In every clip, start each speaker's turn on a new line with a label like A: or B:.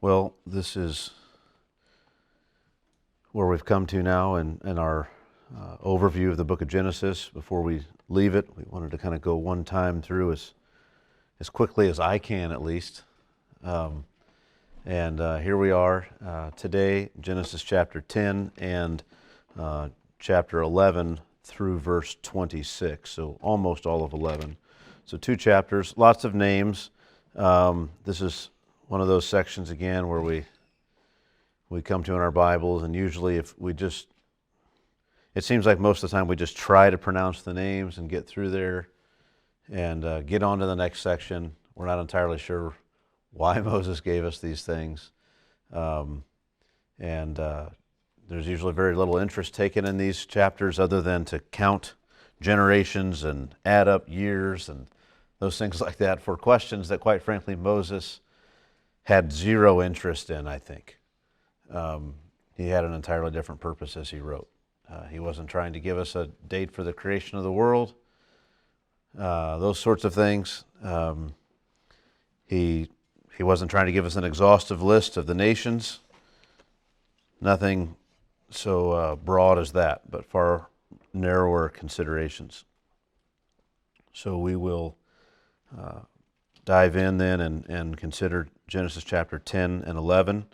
A: Well, this is where we've come to now in our overview of the book of Genesis. Before we leave it, we wanted to kind of go one time through as quickly as I can, at least. Here we are today, Genesis chapter 10 and chapter 11 through verse 26, so almost all of 11. So 2 chapters, lots of names. This is one of those sections again where we come to in our Bibles, and usually it seems like most of the time we just try to pronounce the names and get through there and get on to the next section. We're not entirely sure why Moses gave us these things. There's usually very little interest taken in these chapters other than to count generations and add up years and those things like that for questions that, quite frankly, Moses had zero interest in, I think. He had an entirely different purpose as he wrote. He wasn't trying to give us a date for the creation of the world, those sorts of things. He wasn't trying to give us an exhaustive list of the nations. Nothing so broad as that, but far narrower considerations. So we will dive in then and consider Genesis chapter 10 and 11.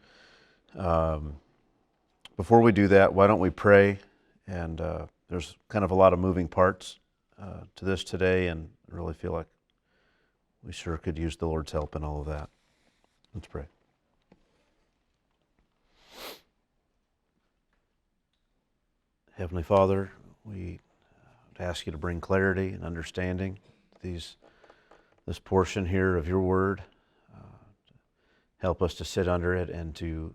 A: Before we do that, why don't we pray? And there's kind of a lot of moving parts to this today, and I really feel like we sure could use the Lord's help in all of that. Let's pray. Heavenly Father, we ask you to bring clarity and understanding to this portion here of your word. Help us to sit under it and to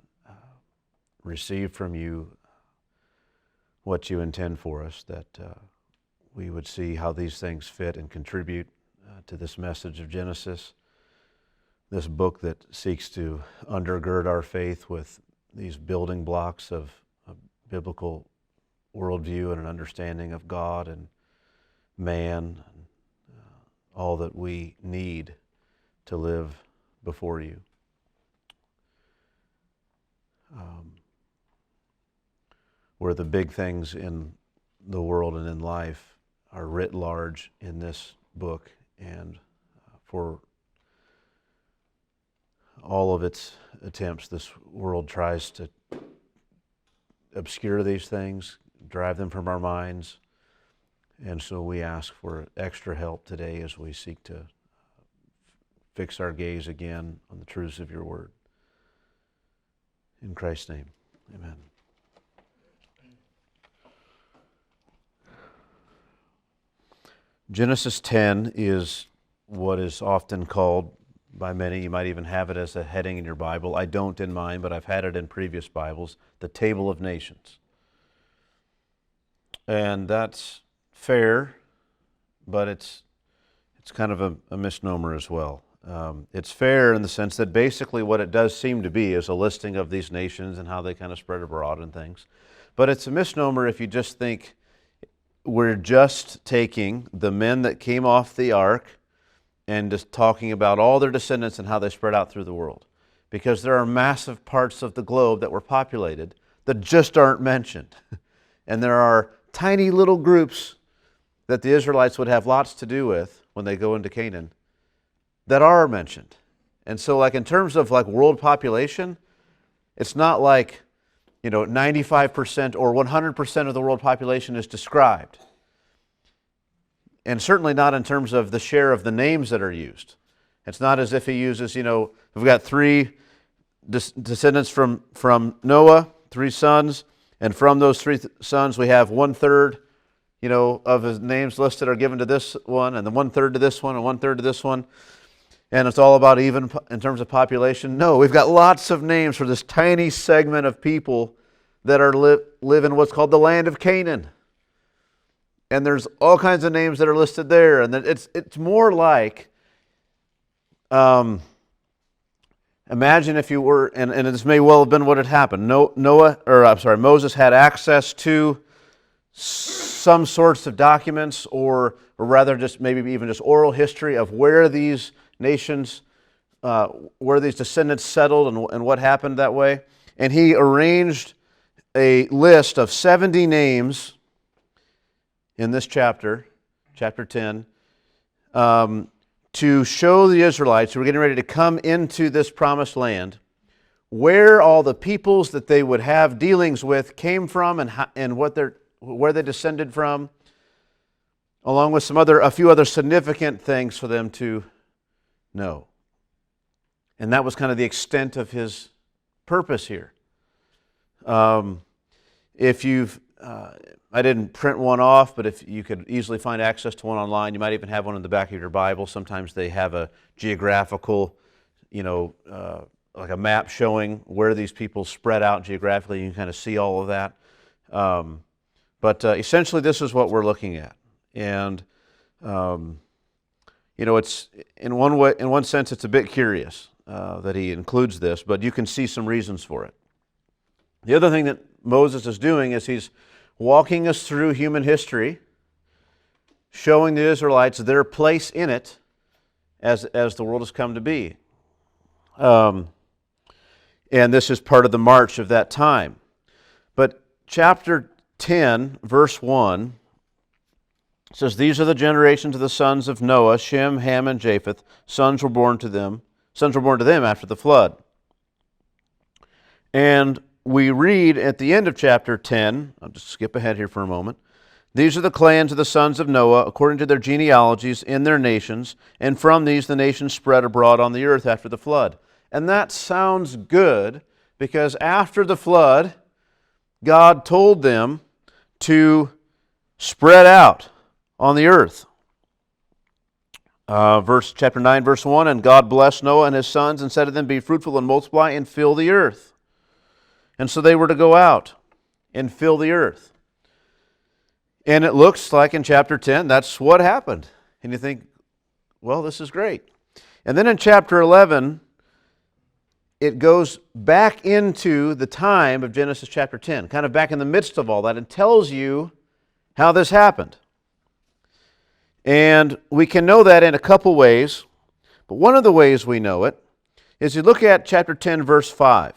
A: receive from you what you intend for us, that we would see how these things fit and contribute to this message of Genesis, this book that seeks to undergird our faith with these building blocks of a biblical worldview and an understanding of God and man, and all that we need to live before you. Where the big things in the world and in life are writ large in this book, and for all of its attempts, this world tries to obscure these things, drive them from our minds, and so we ask for extra help today as we seek to fix our gaze again on the truths of your word. In Christ's name, amen. Genesis 10 is what is often called by many, you might even have it as a heading in your Bible. I don't in mine, but I've had it in previous Bibles, the Table of Nations. And that's fair, but it's kind of a misnomer as well. It's fair in the sense that basically what it does seem to be is a listing of these nations and how they kind of spread abroad and things. But it's a misnomer if you just think we're just taking the men that came off the ark and just talking about all their descendants and how they spread out through the world. Because there are massive parts of the globe that were populated that just aren't mentioned. And there are tiny little groups that the Israelites would have lots to do with when they go into Canaan that are mentioned. And so like in terms of like world population, it's not like 95% or 100% of the world population is described. And certainly not in terms of the share of the names that are used. It's not as if he uses, we've got 3 descendants from Noah, 3 sons, and from those 3 sons we have 1/3, of his names listed are given to this one, and then 1/3 to this one, and 1/3 to this one. And it's all about even in terms of population. No, we've got lots of names for this tiny segment of people that are live in what's called the land of Canaan. And there's all kinds of names that are listed there. And it's more like, imagine if you were, and this may well have been what had happened. Moses had access to some sorts of documents, or rather just maybe even just oral history of where these nations where these descendants settled and what happened that way. And he arranged a list of 70 names in this chapter, chapter 10, to show the Israelites who were getting ready to come into this promised land where all the peoples that they would have dealings with came from and where they descended from, along with a few other significant things for them to know. And that was kind of the extent of his purpose here. If you've, I didn't print one off, but if you could easily find access to one online, you might even have one in the back of your Bible. Sometimes they have a geographical, like a map showing where these people spread out geographically. You can kind of see all of that. But essentially, this is what we're looking at. And, it's in one sense, it's a bit curious that he includes this, but you can see some reasons for it. The other thing that Moses is doing is he's walking us through human history, showing the Israelites their place in it as the world has come to be. And this is part of the march of that time. But chapter 10, verse 1, says, "These are the generations of the sons of Noah, Shem, Ham, and Japheth. Sons were born to them after the flood." And we read at the end of chapter 10, I'll just skip ahead here for a moment, "These are the clans of the sons of Noah, according to their genealogies in their nations, and from these the nations spread abroad on the earth after the flood." And that sounds good, because after the flood, God told them to spread out on the earth. Chapter 9, verse 1, "And God blessed Noah and his sons and said to them, Be fruitful and multiply and fill the earth." And so they were to go out and fill the earth. And it looks like in chapter 10, that's what happened. And you think, well, this is great. And then in chapter 11, it goes back into the time of Genesis chapter 10, kind of back in the midst of all that, and tells you how this happened. And we can know that in a couple ways, but one of the ways we know it is you look at chapter 10, verse 5.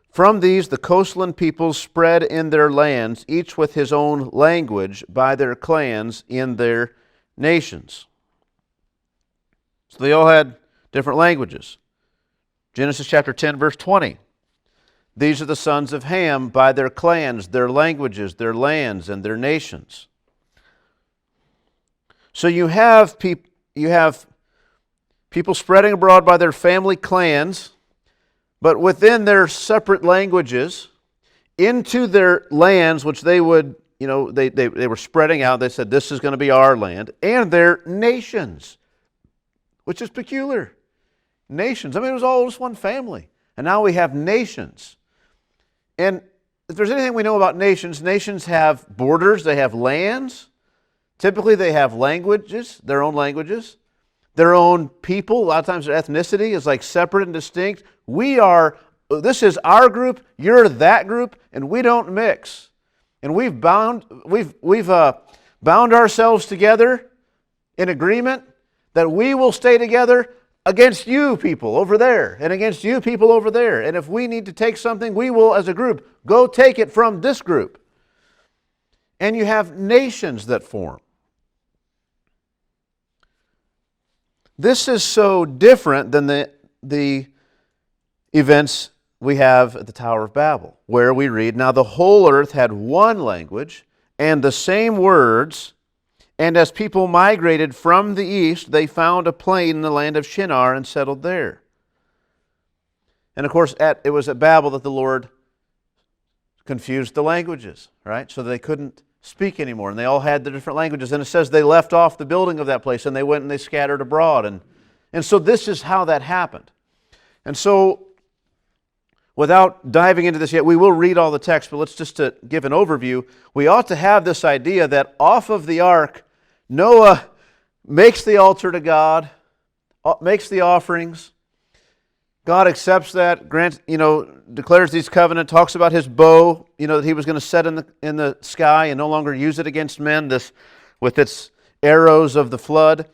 A: "From these the coastland peoples spread in their lands, each with his own language, by their clans in their nations." So they all had different languages. Genesis chapter 10, verse 20. "These are the sons of Ham by their clans, their languages, their lands, and their nations." So you have people spreading abroad by their family clans, but within their separate languages, into their lands, which they would, they were spreading out. They said, this is going to be our land, and their nations, which is peculiar. Nations. I mean, it was all just one family. And now we have nations. And if there's anything we know about nations, nations have borders, they have lands. Typically they have languages, their own languages, their own people. A lot of times their ethnicity is like separate and distinct. This is our group, you're that group, and we don't mix. And we've bound ourselves together in agreement that we will stay together against you people over there and against you people over there. And if we need to take something, we will, as a group, go take it from this group. And you have nations that form. This is so different than the events we have at the Tower of Babel, where we read, "Now the whole earth had one language and the same words, and as people migrated from the east, they found a plain in the land of Shinar and settled there." And of course, it was at Babel that the Lord confused the languages, right? So they couldn't speak anymore, and they all had the different languages. And it says they left off the building of that place, and they went and they scattered abroad. And so this is how that happened. And so, without diving into this yet, we will read all the text, but let's just to give an overview. We ought to have this idea that off of the ark, Noah makes the altar to God, makes the offerings. God accepts that, declares these covenant, talks about his bow, that he was going to set in the sky and no longer use it against men, with its arrows of the flood.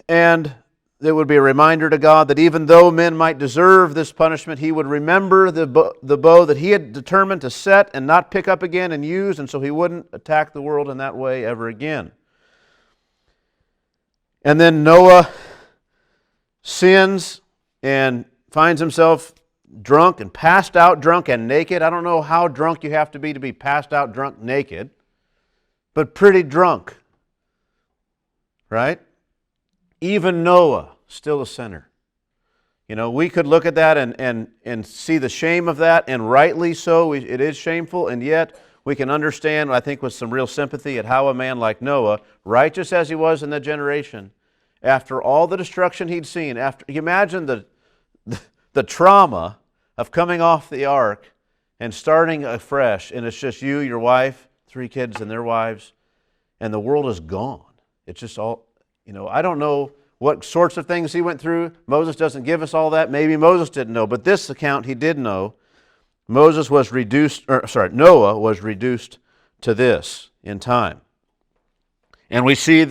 A: And it would be a reminder to God that even though men might deserve this punishment, He would remember the bow that He had determined to set and not pick up again and use, and so He wouldn't attack the world in that way ever again. And then Noah sins and finds himself drunk and passed out drunk and naked. I don't know how drunk you have to be passed out drunk naked, but pretty drunk, right? Even Noah, still a sinner. You know, we could look at that and see the shame of that, and rightly so. It is shameful, and yet we can understand, I think, with some real sympathy at how a man like Noah, righteous as he was in that generation, after all the destruction he'd seen, after you imagine the trauma of coming off the ark and starting afresh, and it's just you, your wife, 3 kids and their wives, and the world is gone. It's just all, you know, I don't know what sorts of things he went through. Moses doesn't give us all that. Maybe Moses didn't know, but this account he did know. Noah was reduced to this in time. And we see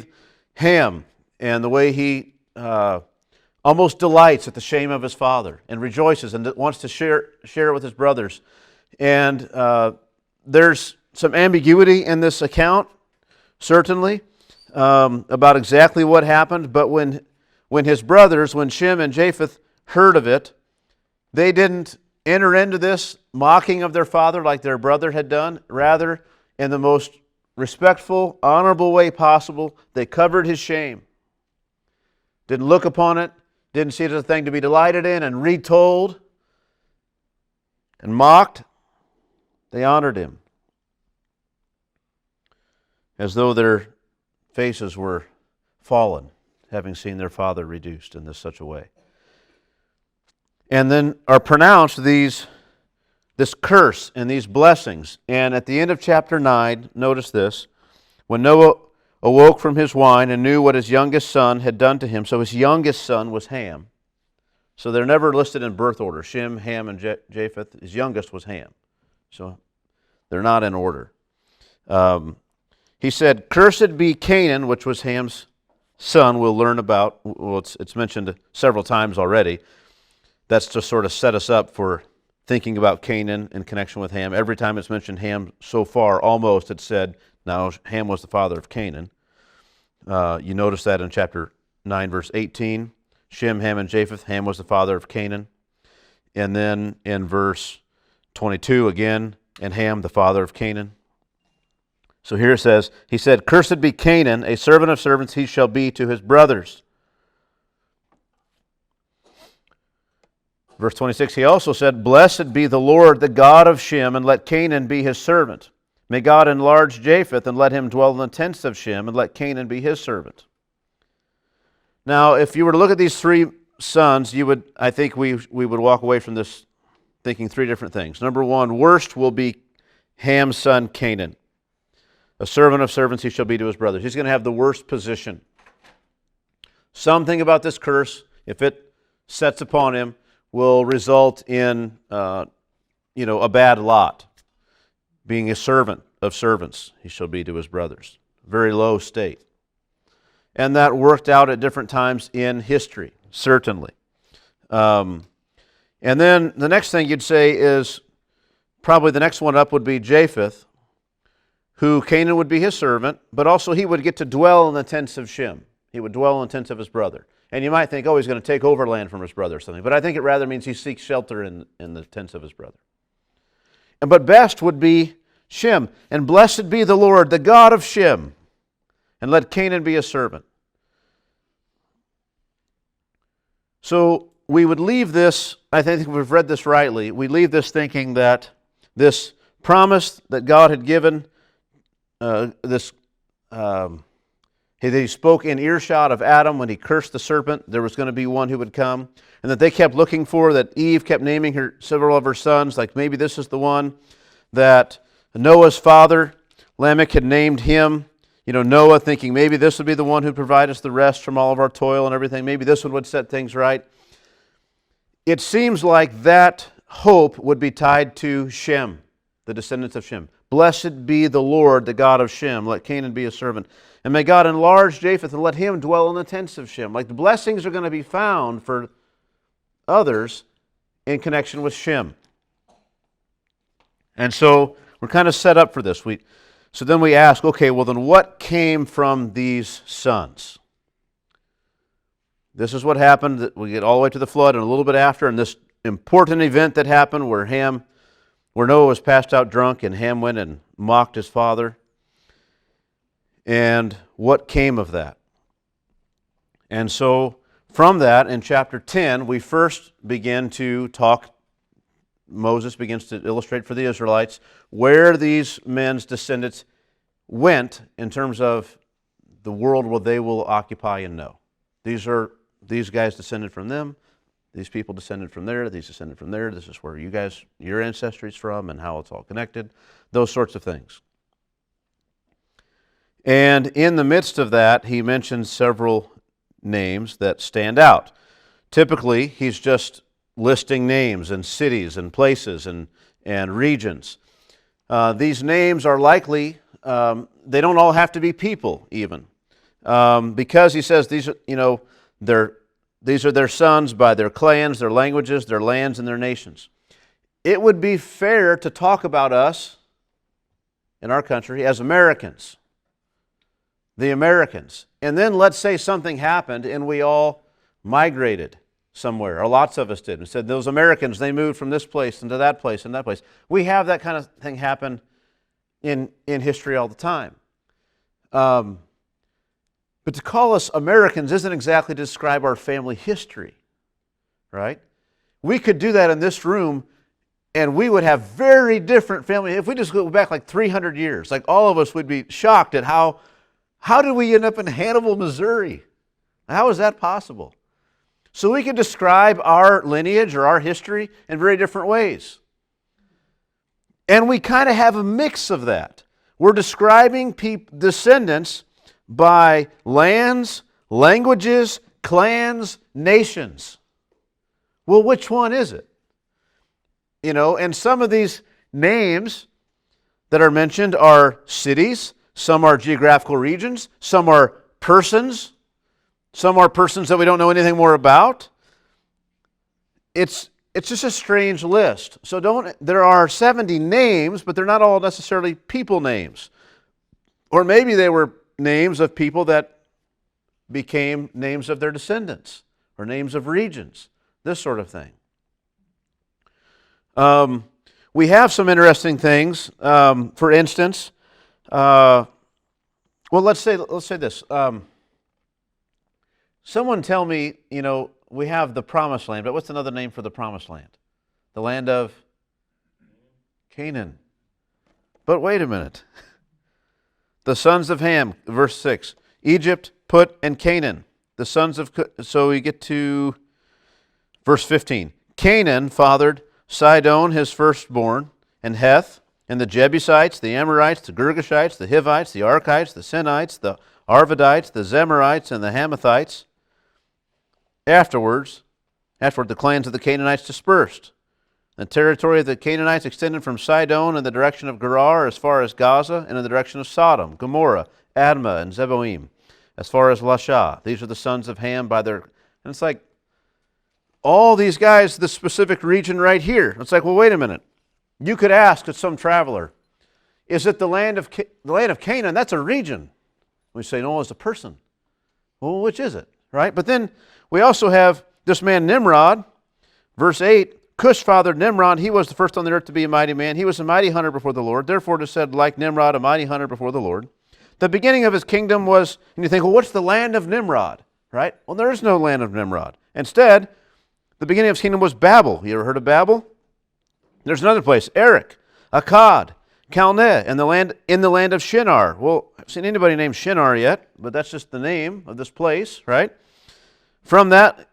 A: Ham and the way he almost delights at the shame of his father and rejoices and wants to share it with his brothers. And there's some ambiguity in this account, certainly, about exactly what happened. But when his brothers, when Shem and Japheth heard of it, they didn't enter into this mocking of their father like their brother had done. Rather, in the most respectful, honorable way possible, they covered his shame. Didn't look upon it, didn't see it as a thing to be delighted in and retold and mocked. They honored him as though their faces were fallen, having seen their father reduced in such a way. And then are pronounced this curse and these blessings. And at the end of chapter 9, notice this, when Noah awoke from his wine and knew what his youngest son had done to him. So his youngest son was Ham. So they're never listed in birth order. Shem, Ham, and Japheth. His youngest was Ham. So they're not in order. He said, "Cursed be Canaan," which was Ham's son. We'll learn about. Well, it's mentioned several times already. That's to sort of set us up for thinking about Canaan in connection with Ham. Every time it's mentioned Ham so far, almost it's said, now Ham was the father of Canaan. You notice that in chapter 9, verse 18. Shem, Ham, and Japheth. Ham was the father of Canaan. And then in verse 22 again, and Ham, the father of Canaan. So here it says, he said, "Cursed be Canaan, a servant of servants he shall be to his brothers." Verse 26, he also said, "Blessed be the Lord, the God of Shem, and let Canaan be his servant. May God enlarge Japheth, and let him dwell in the tents of Shem, and let Canaan be his servant." Now, if you were to look at these 3 sons, I think we would walk away from this thinking 3 different things. Number 1, worst will be Ham's son Canaan. A servant of servants he shall be to his brothers. He's going to have the worst position. Something about this curse, if it sets upon him, will result in a bad lot. Being a servant of servants, he shall be to his brothers. Very low state. And that worked out at different times in history, certainly. And then the next thing you'd say is, probably the next one up would be Japheth, who Canaan would be his servant, but also he would get to dwell in the tents of Shem. He would dwell in the tents of his brother. And you might think, he's going to take over land from his brother or something. But I think it rather means he seeks shelter in the tents of his brother. But best would be Shem. "And blessed be the Lord, the God of Shem, and let Canaan be a servant." So we would leave this, I think if we've read this rightly, we leave this thinking that this promise that God had given, that he spoke in earshot of Adam when he cursed the serpent, there was going to be one who would come, and that they kept looking for, that Eve kept naming several of her sons, like maybe this is the one, that Noah's father, Lamech, had named him, Noah, thinking maybe this would be the one who'd provide us the rest from all of our toil and everything. Maybe this one would set things right. It seems like that hope would be tied to Shem, the descendants of Shem. Blessed be the Lord, the God of Shem. Let Canaan be his servant. And may God enlarge Japheth and let him dwell in the tents of Shem. Like the blessings are going to be found for others in connection with Shem. And so we're kind of set up for this. So then we ask, okay, well then what came from these sons? This is what happened. We get all the way to the flood and a little bit after, and this important event that happened where Noah was passed out drunk and Ham went and mocked his father. And what came of that? And so from that, in chapter 10, we first begin to talk. Moses begins to illustrate for the Israelites where these men's descendants went in terms of the world where they will occupy and know. These guys descended from them, these people descended from there, these descended from there, this is where your ancestry is from and how it's all connected, those sorts of things. And in the midst of that, he mentions several names that stand out. Typically, he's just listing names and cities and places and regions. These names are likely, they don't all have to be people even. Because he says these are their sons by their clans, their languages, their lands, and their nations. It would be fair to talk about us in our country as Americans. The Americans. And then let's say something happened and we all migrated somewhere, or lots of us did, and said those Americans, they moved from this place into that place and that place. We have that kind of thing happen in history all the time. But to call us Americans isn't exactly to describe our family history, right? We could do that in this room and we would have very different family. If we just go back like 300 years, like all of us would be shocked at how did we end up in Hannibal, Missouri? How is that possible? So we can describe our lineage or our history in very different ways. And we kind of have a mix of that. We're describing descendants by lands, languages, clans, nations. Well, which one is it? And some of these names that are mentioned are cities, some are geographical regions, some are persons, some are persons that we don't know anything more about. It's just a strange list. So there are 70 names, but they're not all necessarily people names. Or maybe they were names of people that became names of their descendants, or names of regions, this sort of thing. We have some interesting things. For instance, let's say this. Someone tell me, we have the Promised Land, but what's another name for the Promised Land? The land of Canaan. But wait a minute. The sons of Ham, verse 6. Egypt, Put, and Canaan. The sons of... So we get to verse 15. Canaan fathered Sidon, his firstborn, and Heth, and the Jebusites, the Amorites, the Girgashites, the Hivites, the Archites, the Sinites, the Arvadites, the Zemarites, and the Hamathites. Afterward, the clans of the Canaanites dispersed. The territory of the Canaanites extended from Sidon in the direction of Gerar as far as Gaza, and in the direction of Sodom, Gomorrah, Admah, and Zeboim, as far as Lasha. These are the sons of Ham by their... And it's like, all these guys, this specific region right here. It's like, well, wait a minute. You could ask some traveler, is it the land of Canaan? That's a region. We say, no, it's a person. Well, which is it? Right? But then we also have this man Nimrod, verse 8. Cush fathered Nimrod. He was the first on the earth to be a mighty man. He was a mighty hunter before the Lord. Therefore it is said, like Nimrod, a mighty hunter before the Lord. The beginning of his kingdom was, and you think, well, what's the land of Nimrod? Right? Well, there is no land of Nimrod. Instead, the beginning of his kingdom was Babel. You ever heard of Babel? There's another place, Erech, Akkad, Calneh, in the land of Shinar. Well, I haven't seen anybody named Shinar yet, but that's just the name of this place, right? From that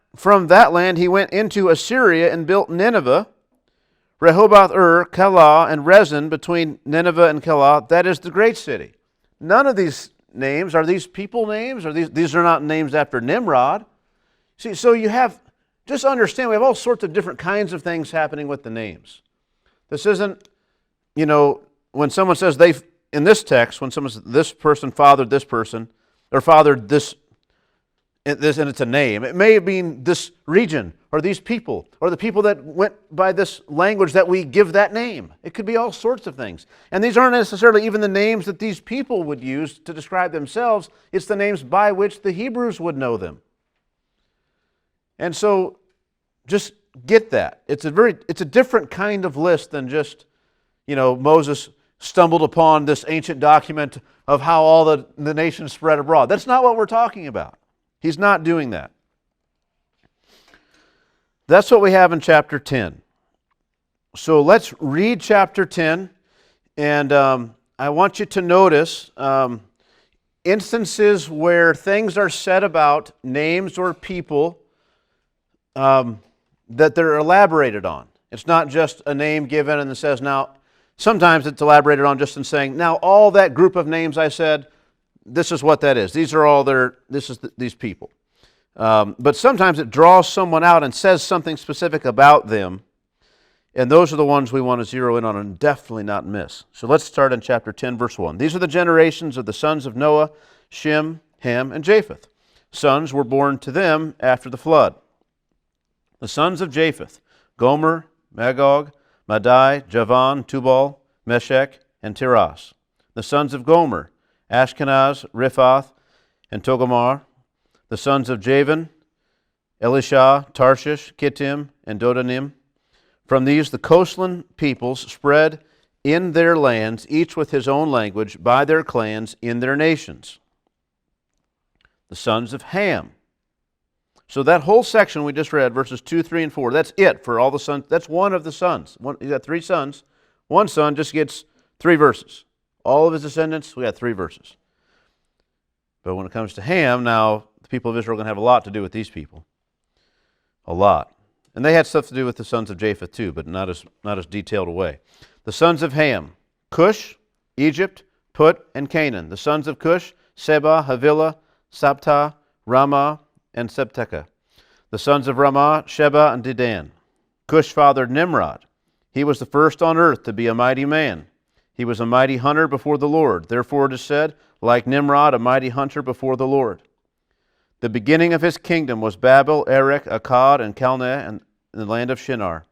A: land he went into Assyria and built Nineveh, Rehoboth-ur, Calah, and Rezin between Nineveh and Calah. That is the great city. None of these names, are these people names? Or these are not names after Nimrod. See, so you have... Just understand, we have all sorts of different kinds of things happening with the names. This isn't, when someone says in this text, when someone says this person fathered this person, or fathered this, and it's a name, it may mean this region, or these people, or the people that went by this language that we give that name. It could be all sorts of things. And these aren't necessarily even the names that these people would use to describe themselves. It's the names by which the Hebrews would know them. And so just get that. It's a different kind of list than just, Moses stumbled upon this ancient document of how all the nations spread abroad. That's not what we're talking about. He's not doing that. That's what we have in chapter 10. So let's read chapter 10, and I want you to notice instances where things are said about names or people that they're elaborated on. It's not just a name given and it says, now, sometimes it's elaborated on just in saying, now all that group of names I said, this is what that is. These are all these people. But sometimes it draws someone out and says something specific about them, and those are the ones we want to zero in on and definitely not miss. So let's start in chapter 10, verse 1. These are the generations of the sons of Noah, Shem, Ham, and Japheth. Sons were born to them after the flood. The sons of Japheth, Gomer, Magog, Madai, Javan, Tubal, Meshech, and Tiras. The sons of Gomer, Ashkenaz, Riphath, and Togarmah. The sons of Javan, Elisha, Tarshish, Kittim, and Dodanim. From these the coastland peoples spread in their lands, each with his own language, by their clans in their nations. The sons of Ham. So that whole section we just read, verses 2, 3, and 4, that's it for all the sons. That's one of the sons. You got 3 sons. One son just gets 3 verses. All of his descendants, we got 3 verses. But when it comes to Ham, now the people of Israel are going to have a lot to do with these people. A lot. And they had stuff to do with the sons of Japheth too, but not as detailed a way. The sons of Ham, Cush, Egypt, Put, and Canaan. The sons of Cush, Seba, Havilah, Sabta, Ramah, and Septeka. The sons of Ramah, Sheba, and Dedan. Cush fathered Nimrod. He was the first on earth to be a mighty man. He was a mighty hunter before the Lord. Therefore it is said, like Nimrod, a mighty hunter before the Lord. The beginning of his kingdom was Babel, Erech, Akkad, and Calneh, and the land of Shinar.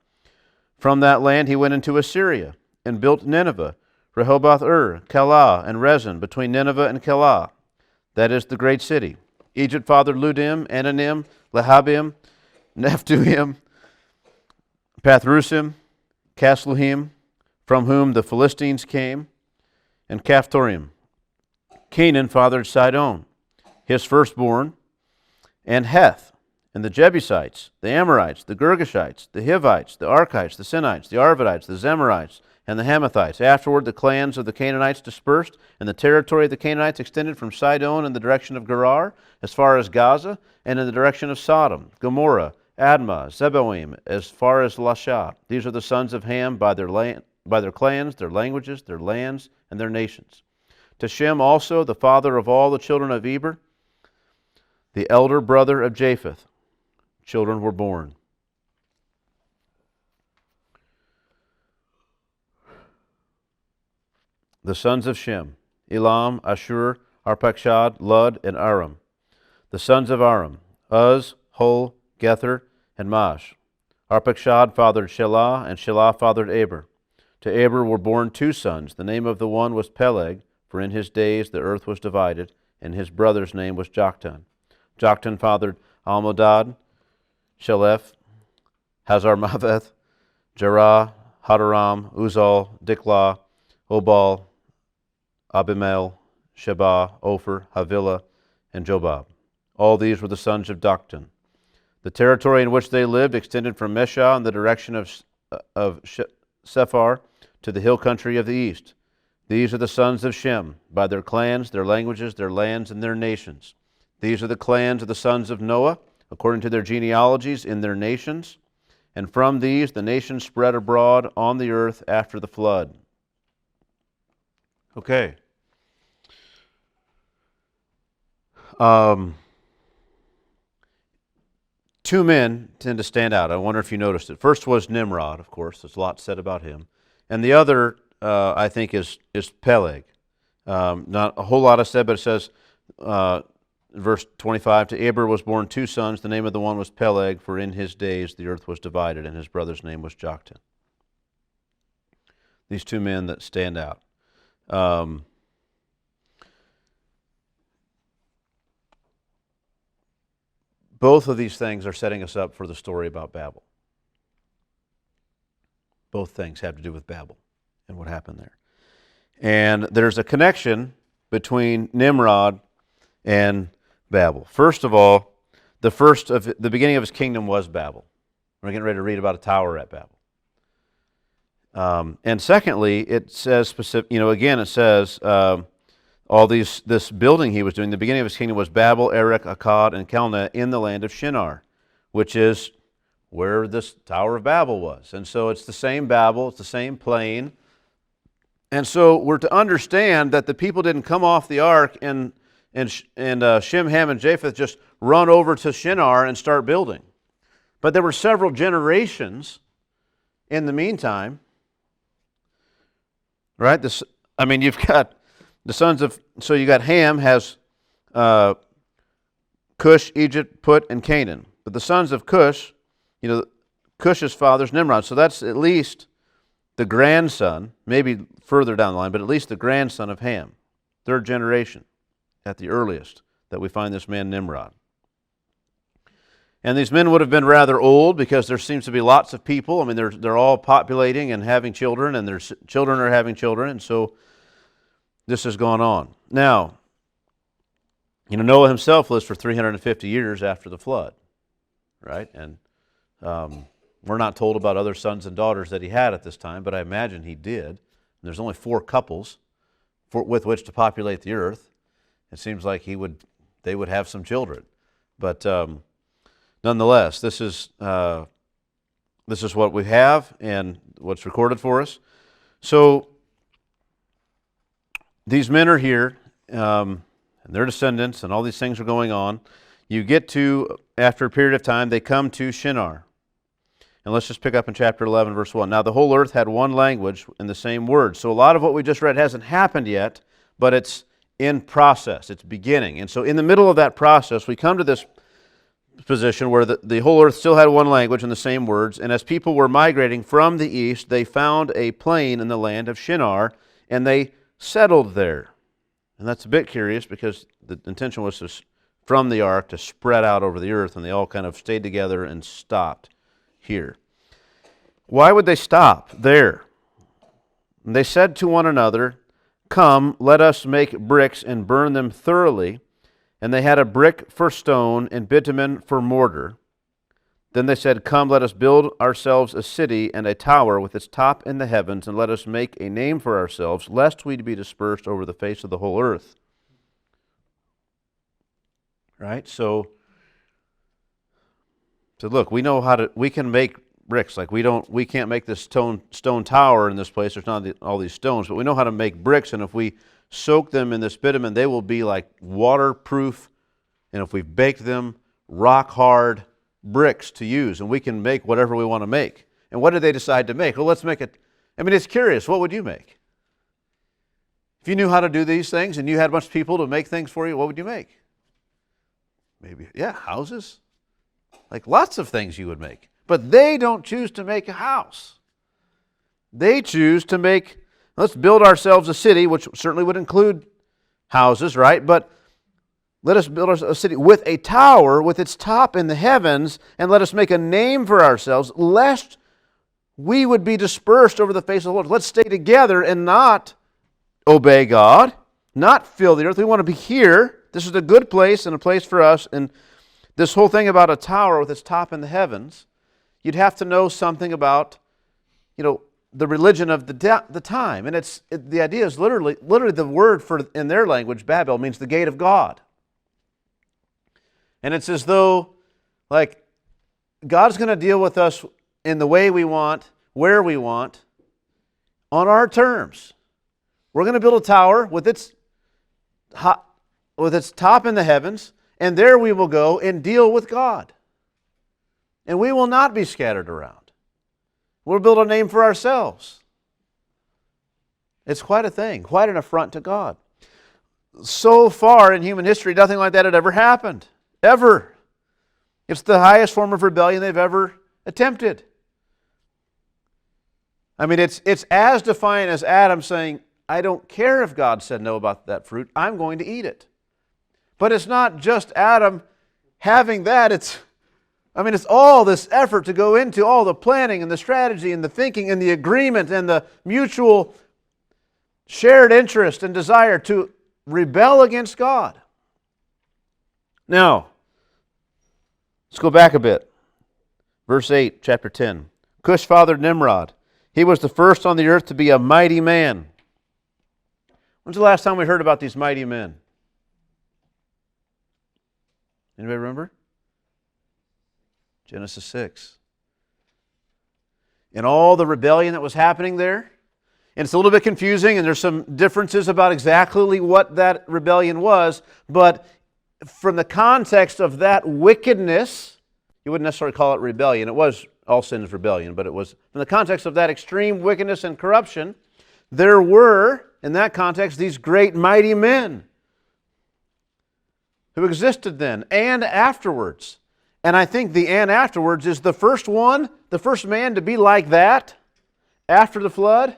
A: From that land he went into Assyria, and built Nineveh, Rehoboth-ur, Calah, and Rezin, between Nineveh and Calah. That is the great city. Egypt fathered Ludim, Ananim, Lehabim, Nephtuhim, Pathrusim, Casluhim, from whom the Philistines came, and Caphtorim. Canaan fathered Sidon, his firstborn, and Heth, and the Jebusites, the Amorites, the Girgashites, the Hivites, the Archites, the Sinites, the Arvadites, the Zemarites, and the Hamathites. Afterward the clans of the Canaanites dispersed, and the territory of the Canaanites extended from Sidon in the direction of Gerar, as far as Gaza, and in the direction of Sodom, Gomorrah, Admah, Zeboim, as far as Lasha. These are the sons of Ham by their clans, their languages, their lands, and their nations. To Shem also, the father of all the children of Eber, the elder brother of Japheth, children were born. The sons of Shem, Elam, Ashur, Arpachshad, Lud, and Aram. The sons of Aram, Uz, Hul, Gether, and Mash. Arpachshad fathered Shelah, and Shelah fathered Eber. To Eber were born 2 sons. The name of the one was Peleg, for in his days the earth was divided, and his brother's name was Joktan. Joktan fathered Almodad, Shelef, Hazarmaveth, Jerah, Hadaram, Uzal, Diklah, Obal, Abimael, Sheba, Ophir, Havilah, and Jobab. All these were the sons of Joktan. The territory in which they lived extended from Meshah in the direction of Sephar to the hill country of the east. These are the sons of Shem, by their clans, their languages, their lands, and their nations. These are the clans of the sons of Noah, according to their genealogies in their nations. And from these the nations spread abroad on the earth after the flood. Okay. Two men tend to stand out. I wonder if you noticed it. First was Nimrod, of course. There's a lot said about him. And the other I think, is Peleg. Not a whole lot is said, but it says, verse 25, to Eber was born 2 sons. The name of the one was Peleg, for in his days the earth was divided, and his brother's name was Joktan. These 2 men that stand out. Both of these things are setting us up for the story about Babel. Both things have to do with Babel and what happened there. And there's a connection between Nimrod and Babel. First of all, the beginning of his kingdom was Babel. We're getting ready to read about a tower at Babel. And secondly, it says again, it says this building he was doing. The beginning of his kingdom was Babel, Erech, Akkad, and Calneh in the land of Shinar, which is where this Tower of Babel was. And so it's the same Babel, it's the same plain. And so we're to understand that the people didn't come off the ark and Shem, Ham, and Japheth just run over to Shinar and start building. But there were several generations in the meantime, right? You've got the sons of, so you got Ham has Cush, Egypt, Put, and Canaan. But the sons of Cush, Cush's father's Nimrod. So that's at least the grandson, maybe further down the line, but at least the grandson of Ham. 3rd generation at the earliest that we find this man Nimrod. And these men would have been rather old because there seems to be lots of people. They're all populating and having children, and their children are having children, and so this has gone on. Now, Noah himself lives for 350 years after the flood, right? And we're not told about other sons and daughters that he had at this time, but I imagine he did. And there's only 4 couples with which to populate the earth. It seems like they would have some children, but nonetheless, this is what we have and what's recorded for us. So these men are here, and their descendants, and all these things are going on. You get to, after a period of time, they come to Shinar. And let's just pick up in chapter 11, verse 1. Now the whole earth had one language and the same words. So a lot of what we just read hasn't happened yet, but it's in process. It's beginning. And so in the middle of that process, we come to this position where the whole earth still had one language and the same words. And as people were migrating from the east, they found a plain in the land of Shinar, and they settled there. And that's a bit curious because the intention was from the ark to spread out over the earth, and they all kind of stayed together and stopped here. Why would they stop there? And they said to one another, "Come, let us make bricks and burn them thoroughly." And they had a brick for stone and bitumen for mortar. Then they said, "Come, let us build ourselves a city and a tower with its top in the heavens, and let us make a name for ourselves, lest we be dispersed over the face of the whole earth." Right? So look, we know we can make bricks. Like we can't make this stone tower in this place. There's not all these stones, but we know how to make bricks, and if we soak them in this bitumen, they will be like waterproof, and if we bake them, rock hard bricks to use, and we can make whatever we want to make. And what did they decide to make? Well, let's make it. It's curious. What would you make? If you knew how to do these things and you had a bunch of people to make things for you, what would you make? Maybe, houses. Like lots of things you would make. But they don't choose to make a house. They choose to make, let's build ourselves a city, which certainly would include houses, right? But let us build a city with a tower with its top in the heavens, and let us make a name for ourselves, lest we would be dispersed over the face of the Lord. Let's stay together and not obey God, not fill the earth. We want to be here. This is a good place and a place for us. And this whole thing about a tower with its top in the heavens, you'd have to know something about, the religion of the time. And the idea is literally the word for, in their language, Babel, means the gate of God. And it's as though, like, God's going to deal with us in the way we want, where we want, on our terms. We're going to build a tower with its top in the heavens, and there we will go and deal with God. And we will not be scattered around. We'll build a name for ourselves. It's quite a thing, quite an affront to God. So far in human history, nothing like that had ever happened. Ever. It's the highest form of rebellion they've ever attempted. I mean, it's as defiant as Adam saying, I don't care if God said no about that fruit, I'm going to eat it. But it's not just Adam having that, it's all this effort to go into all the planning and the strategy and the thinking and the agreement and the mutual shared interest and desire to rebel against God. Now, let's go back a bit. Verse 8, chapter 10. Cush fathered Nimrod. He was the first on the earth to be a mighty man. When's the last time we heard about these mighty men? Anybody remember? Genesis 6. And all the rebellion that was happening there. And it's a little bit confusing, and there's some differences about exactly what that rebellion was. But from the context of that wickedness, you wouldn't necessarily call it rebellion. It was all sin is rebellion, but it was from the context of that extreme wickedness and corruption, there were, in that context, these great mighty men who existed then and afterwards. And I think the and afterwards is the first one, the first man to be like that after the flood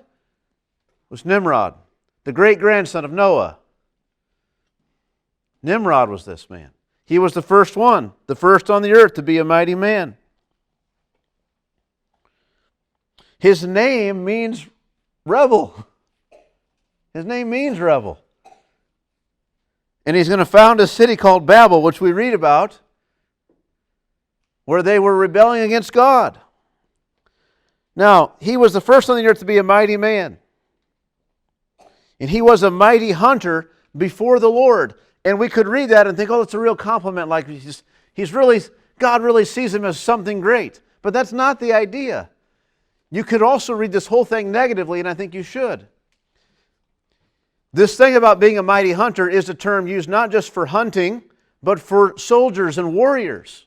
A: was Nimrod, the great-grandson of Noah. Nimrod was this man. He was the first one, the first on the earth to be a mighty man. His name means rebel. His name means rebel. And he's going to found a city called Babel, which we read about, where they were rebelling against God. Now, he was the first on the earth to be a mighty man. And he was a mighty hunter before the Lord. And we could read that and think, oh, it's a real compliment. Like God really sees him as something great. But that's not the idea. You could also read this whole thing negatively, and I think you should. This thing about being a mighty hunter is a term used not just for hunting, but for soldiers and warriors.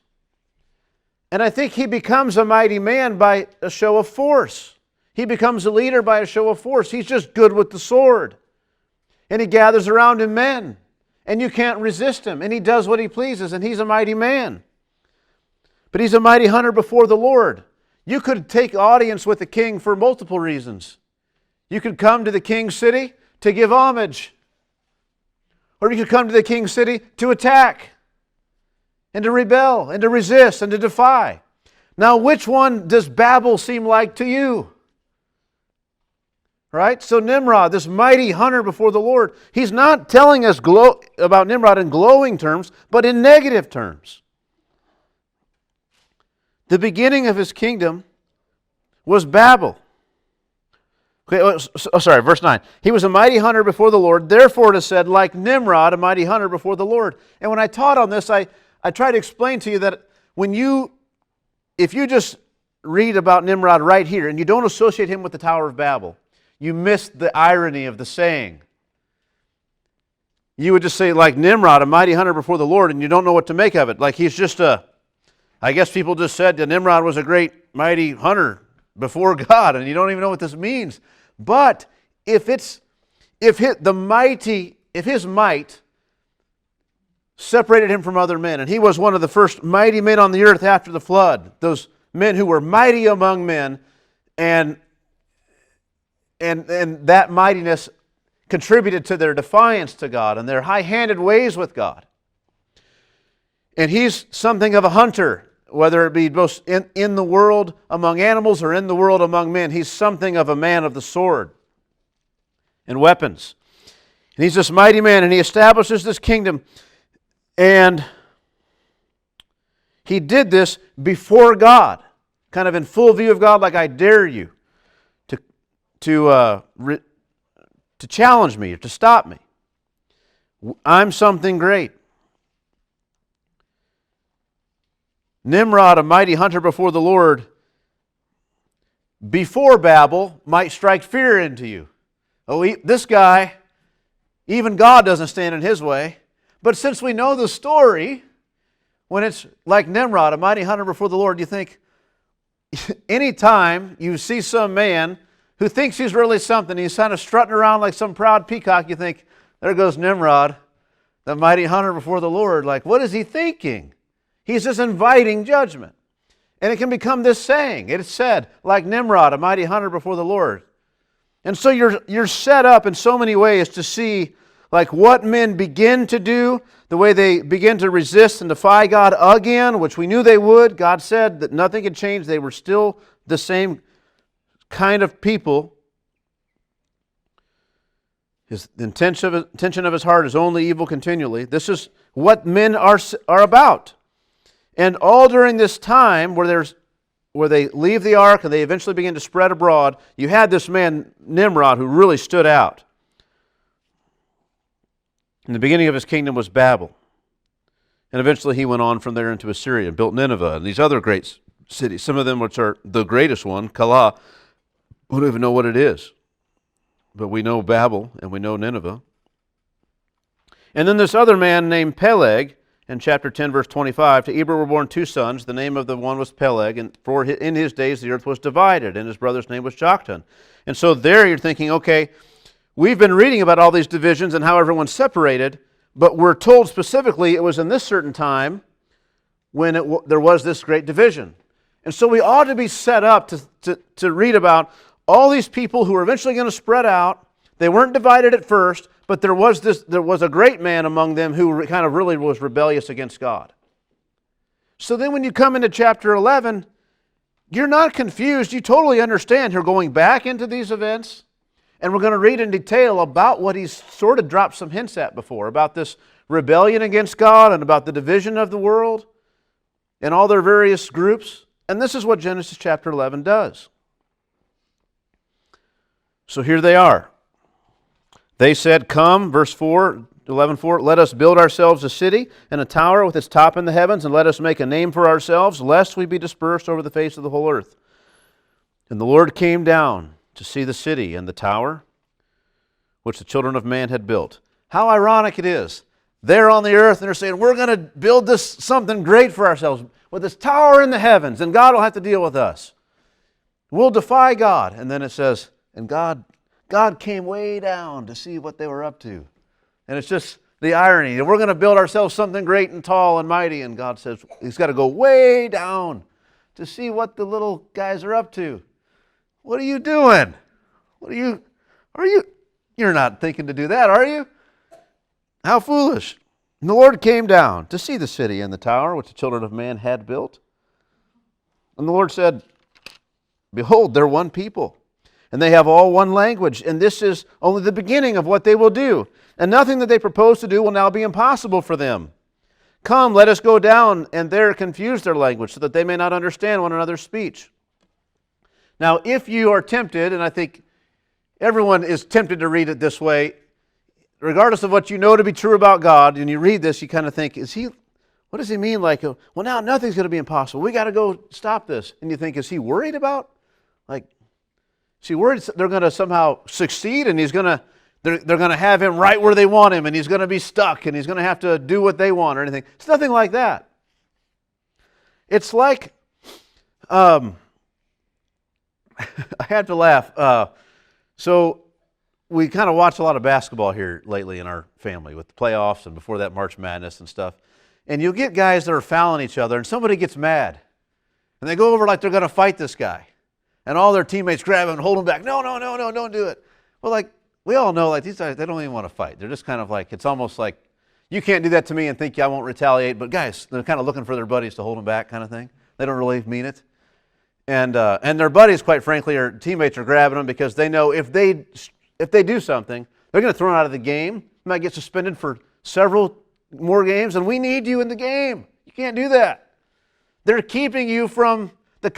A: And I think he becomes a mighty man by a show of force. He becomes a leader by a show of force. He's just good with the sword. And he gathers around him men. And you can't resist him. And he does what he pleases. And he's a mighty man. But he's a mighty hunter before the Lord. You could take audience with the king for multiple reasons. You could come to the king's city to give homage. Or you could come to the king's city to attack. And to rebel. And to resist. And to defy. Now, which one does Babel seem like to you? Right? So Nimrod, this mighty hunter before the Lord, he's not telling us about Nimrod in glowing terms, but in negative terms. The beginning of his kingdom was Babel. Okay, verse 9. He was a mighty hunter before the Lord, therefore it is said, like Nimrod, a mighty hunter before the Lord. And when I taught on this, I tried to explain to you that if you just read about Nimrod right here, and you don't associate him with the Tower of Babel, you miss the irony of the saying. You would just say, like Nimrod, a mighty hunter before the Lord, and you don't know what to make of it. Like he's just I guess people just said that Nimrod was a great mighty hunter before God, and you don't even know what this means. But if his might separated him from other men, and he was one of the first mighty men on the earth after the flood, those men who were mighty among men, and that mightiness contributed to their defiance to God and their high-handed ways with God. And he's something of a hunter, whether it be both in the world among animals or in the world among men. He's something of a man of the sword and weapons. And he's this mighty man, and he establishes this kingdom. And he did this before God, kind of in full view of God, like I dare you to challenge me or to stop me. I'm something great. Nimrod, a mighty hunter before the Lord, before Babel, might strike fear into you. Oh, this guy, even God doesn't stand in his way. But since we know the story, when it's like Nimrod, a mighty hunter before the Lord, you think, anytime you see some man who thinks he's really something. He's kind of strutting around like some proud peacock. You think, there goes Nimrod, the mighty hunter before the Lord. Like, what is he thinking? He's just inviting judgment. And it can become this saying. It is said, like Nimrod, a mighty hunter before the Lord. And so you're set up in so many ways to see like what men begin to do, the way they begin to resist and defy God again, which we knew they would. God said that nothing had changed. They were still the same kind of people. The intention of his heart is only evil continually. This is what men are about. And all during this time where they leave the ark and they eventually begin to spread abroad, you had this man, Nimrod, who really stood out. In the beginning of his kingdom was Babel. And eventually he went on from there into Assyria and built Nineveh and these other great cities. Some of them, which are the greatest one, Calah, we don't even know what it is. But we know Babel and we know Nineveh. And then this other man named Peleg, in chapter 10, verse 25, to Eber were born two sons. The name of the one was Peleg, and in his days the earth was divided, and his brother's name was Joktan. And so there you're thinking, okay, we've been reading about all these divisions and how everyone's separated, but we're told specifically it was in this certain time when there was this great division. And so we ought to be set up to read about all these people who are eventually going to spread out. They weren't divided at first, but there was a great man among them who kind of really was rebellious against God. So then when you come into chapter 11, you're not confused. You totally understand. You're going back into these events, and we're going to read in detail about what he's sort of dropped some hints at before, about this rebellion against God and about the division of the world and all their various groups. And this is what Genesis chapter 11 does. So here they are. They said, come, verse 4, 11:4, let us build ourselves a city and a tower with its top in the heavens, and let us make a name for ourselves, lest we be dispersed over the face of the whole earth. And the Lord came down to see the city and the tower which the children of man had built. How ironic it is. They're on the earth and they're saying, we're going to build this something great for ourselves with this tower in the heavens, and God will have to deal with us. We'll defy God. And then it says, and God came way down to see what they were up to. And it's just the irony. We're going to build ourselves something great and tall and mighty. And God says he's got to go way down to see what the little guys are up to. What are you doing? You're not thinking to do that, are you? How foolish. And the Lord came down to see the city and the tower which the children of man had built. And the Lord said, behold, they're one people. And they have all one language, and this is only the beginning of what they will do. And nothing that they propose to do will now be impossible for them. Come, let us go down and there confuse their language, so that they may not understand one another's speech. Now, if you are tempted, and I think everyone is tempted to read it this way, regardless of what you know to be true about God, and you read this, you kind of think, what does he mean? Like, well, now nothing's going to be impossible. We got to go stop this. And you think, is he worried about, is he worried they're going to somehow succeed and they're going to have him right where they want him and he's going to be stuck and he's going to have to do what they want or anything? It's nothing like that. It's like, I had to laugh. So we kind of watch a lot of basketball here lately in our family with the playoffs and before that March Madness and stuff. And you'll get guys that are fouling each other and somebody gets mad. And they go over like they're going to fight this guy. And all their teammates grab him and hold him back. No, don't do it. Well, we all know, these guys, they don't even want to fight. They're just kind of it's almost like, you can't do that to me and think I won't retaliate. But guys, they're kind of looking for their buddies to hold them back kind of thing. They don't really mean it. And their buddies, quite frankly, or teammates are grabbing them because they know if they do something, they're going to throw them out of the game. They might get suspended for several more games, and we need you in the game. You can't do that. They're keeping you from the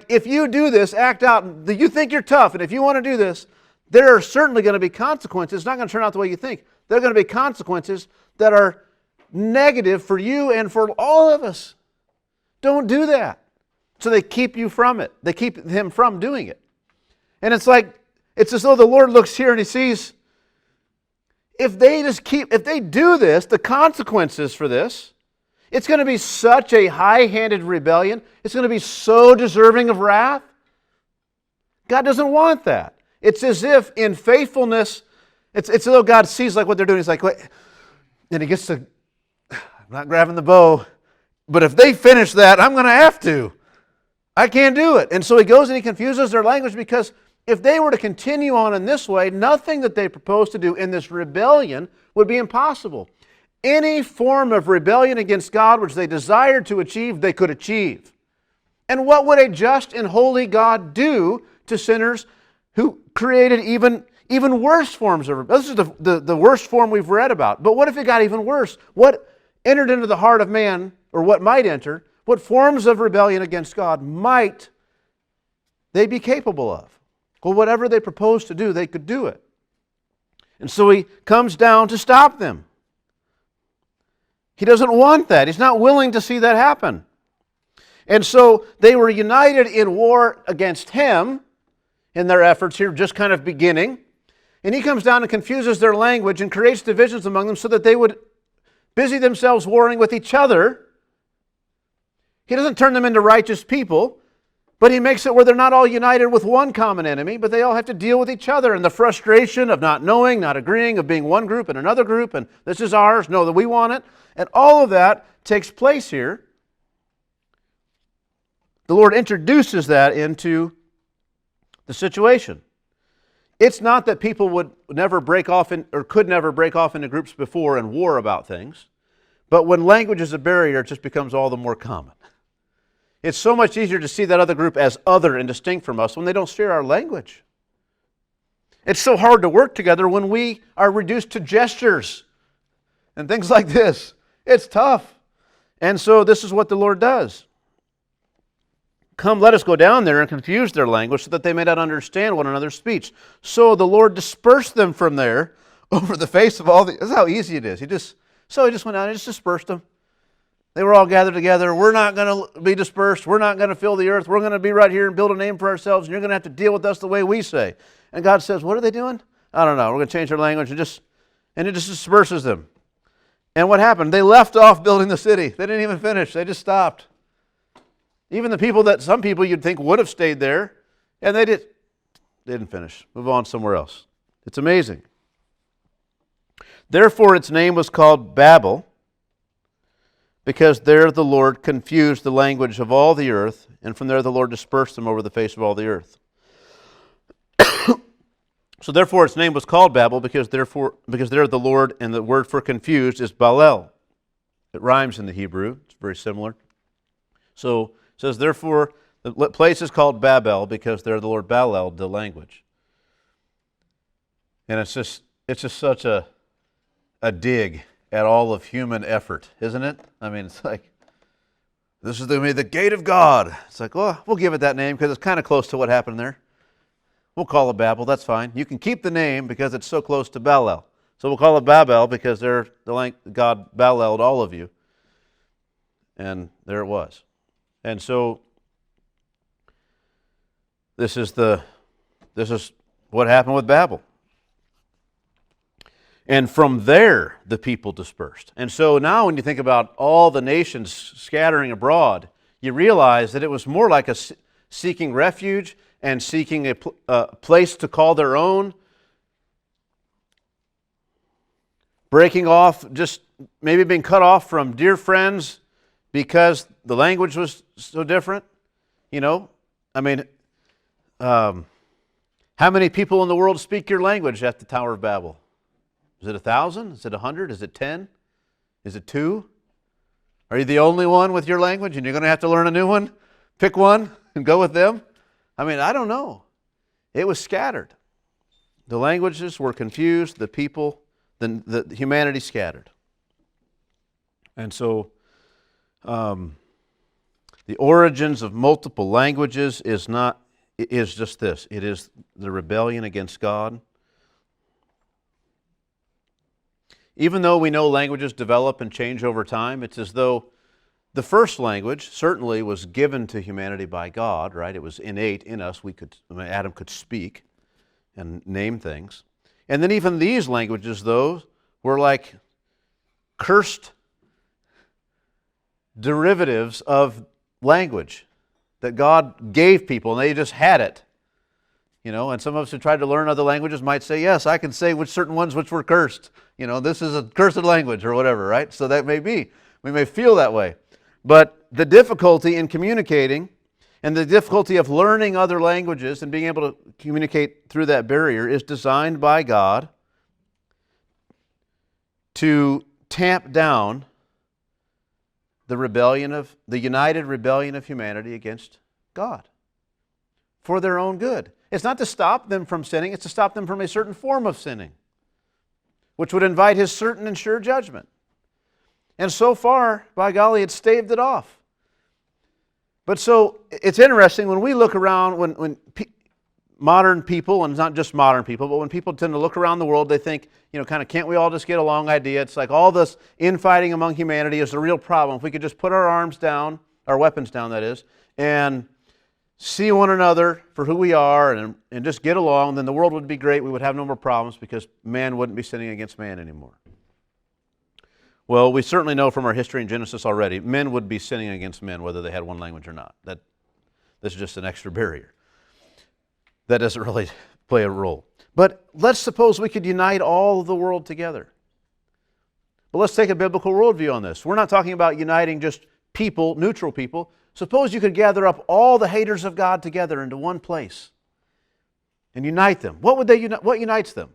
A: if you do this, act out, you think you're tough, and if you want to do this, there are certainly going to be consequences. It's not going to turn out the way you think. There are going to be consequences that are negative for you and for all of us. Don't do that. So they keep you from it. They keep him from doing it. And it's as though the Lord looks here and he sees, if they do this, the consequences for this, it's going to be such a high-handed rebellion. It's going to be so deserving of wrath God doesn't want that. It's as if in faithfulness, it's as though God sees like what they're doing. He's like, wait, and he gets to, I'm not grabbing the bow, but if they finish that, I'm going to have to. I can't do it. And so he goes and he confuses their language, because if they were to continue on in this way, nothing that they propose to do in this rebellion would be impossible. Any form of rebellion against God which they desired to achieve, they could achieve. And what would a just and holy God do to sinners who created even worse forms of rebellion? This is the worst form we've read about. But what if it got even worse? What entered into the heart of man, or what might enter, what forms of rebellion against God might they be capable of? Well, whatever they propose to do, they could do it. And so he comes down to stop them. He doesn't want that. He's not willing to see that happen. And so they were united in war against him in their efforts here, just kind of beginning. And he comes down and confuses their language and creates divisions among them so that they would busy themselves warring with each other. He doesn't turn them into righteous people, but he makes it where they're not all united with one common enemy, but they all have to deal with each other, and the frustration of not knowing, not agreeing, of being one group and another group, and this is ours, no, that we want it. And all of that takes place here. The Lord introduces that into the situation. It's not that people would never break off or could never break off into groups before and war about things, but when language is a barrier, it just becomes all the more common. It's so much easier to see that other group as other and distinct from us when they don't share our language. It's so hard to work together when we are reduced to gestures and things like this. It's tough. And so this is what the Lord does. Come, let us go down there and confuse their language so that they may not understand one another's speech. So the Lord dispersed them from there over the face of all the... This is how easy it is. He just went out and just dispersed them. They were all gathered together. We're not going to be dispersed. We're not going to fill the earth. We're going to be right here and build a name for ourselves, and you're going to have to deal with us the way we say. And God says, what are they doing? I don't know. We're going to change their language, and it just disperses them. And what happened? They left off building the city. They didn't even finish. They just stopped. Even the people that some people you'd think would have stayed there, and they didn't finish. Move on somewhere else. It's amazing. Therefore its name was called Babel, because there the Lord confused the language of all the earth, and from there the Lord dispersed them over the face of all the earth. So therefore its name was called Babel, because there the Lord, and the word for confused is Balel. It rhymes in the Hebrew. It's very similar. So it says, therefore, the place is called Babel, because there the Lord Baleled the language. And it's just such a dig at all of human effort, isn't it? I mean, it's like, this is the gate of God. It's like, well, we'll give it that name because it's kind of close to what happened there. We'll call it Babel, that's fine. You can keep the name because it's so close to Balel. So we'll call it Babel because God Baleled all of you. And there it was. And so this is what happened with Babel. And from there, the people dispersed. And so now when you think about all the nations scattering abroad, you realize that it was more like a seeking refuge and seeking a place to call their own, breaking off, just maybe being cut off from dear friends because the language was so different. You know, I mean, how many people in the world speak your language at the Tower of Babel? Is it 1,000? Is it 100? Is it 10? Is it 2? Are you the only one with your language and you're going to have to learn a new one? Pick one and go with them? I mean, I don't know. It was scattered. The languages were confused. The people, the humanity scattered. And so the origins of multiple languages is just this. It is the rebellion against God. Even though we know languages develop and change over time, it's as though the first language certainly was given to humanity by God, right? It was innate in us. Adam could speak and name things. And then even these languages, though, were like cursed derivatives of language that God gave people, and they just had it. And some of us who tried to learn other languages might say, yes, I can say which certain ones which were cursed. This is a cursed language or whatever, right? So that may be. We may feel that way. But the difficulty in communicating and the difficulty of learning other languages and being able to communicate through that barrier is designed by God to tamp down the united rebellion of humanity against God for their own good. It's not to stop them from sinning, it's to stop them from a certain form of sinning, which would invite His certain and sure judgment. And so far, by golly, it's staved it off. But so, it's interesting, when we look around, when modern people, and it's not just modern people, but when people tend to look around the world, they think, can't we all just get along idea? It's like all this infighting among humanity is a real problem. If we could just put our arms down, our weapons down, that is, and see one another for who we are and just get along, then the world would be great. We would have no more problems because man wouldn't be sinning against man anymore. Well, we certainly know from our history in Genesis already, men would be sinning against men whether they had one language or not. This is just an extra barrier. That doesn't really play a role. But let's suppose we could unite all of the world together. But let's take a biblical worldview on this. We're not talking about uniting just people, neutral people. Suppose you could gather up all the haters of God together into one place and unite them. What unites them?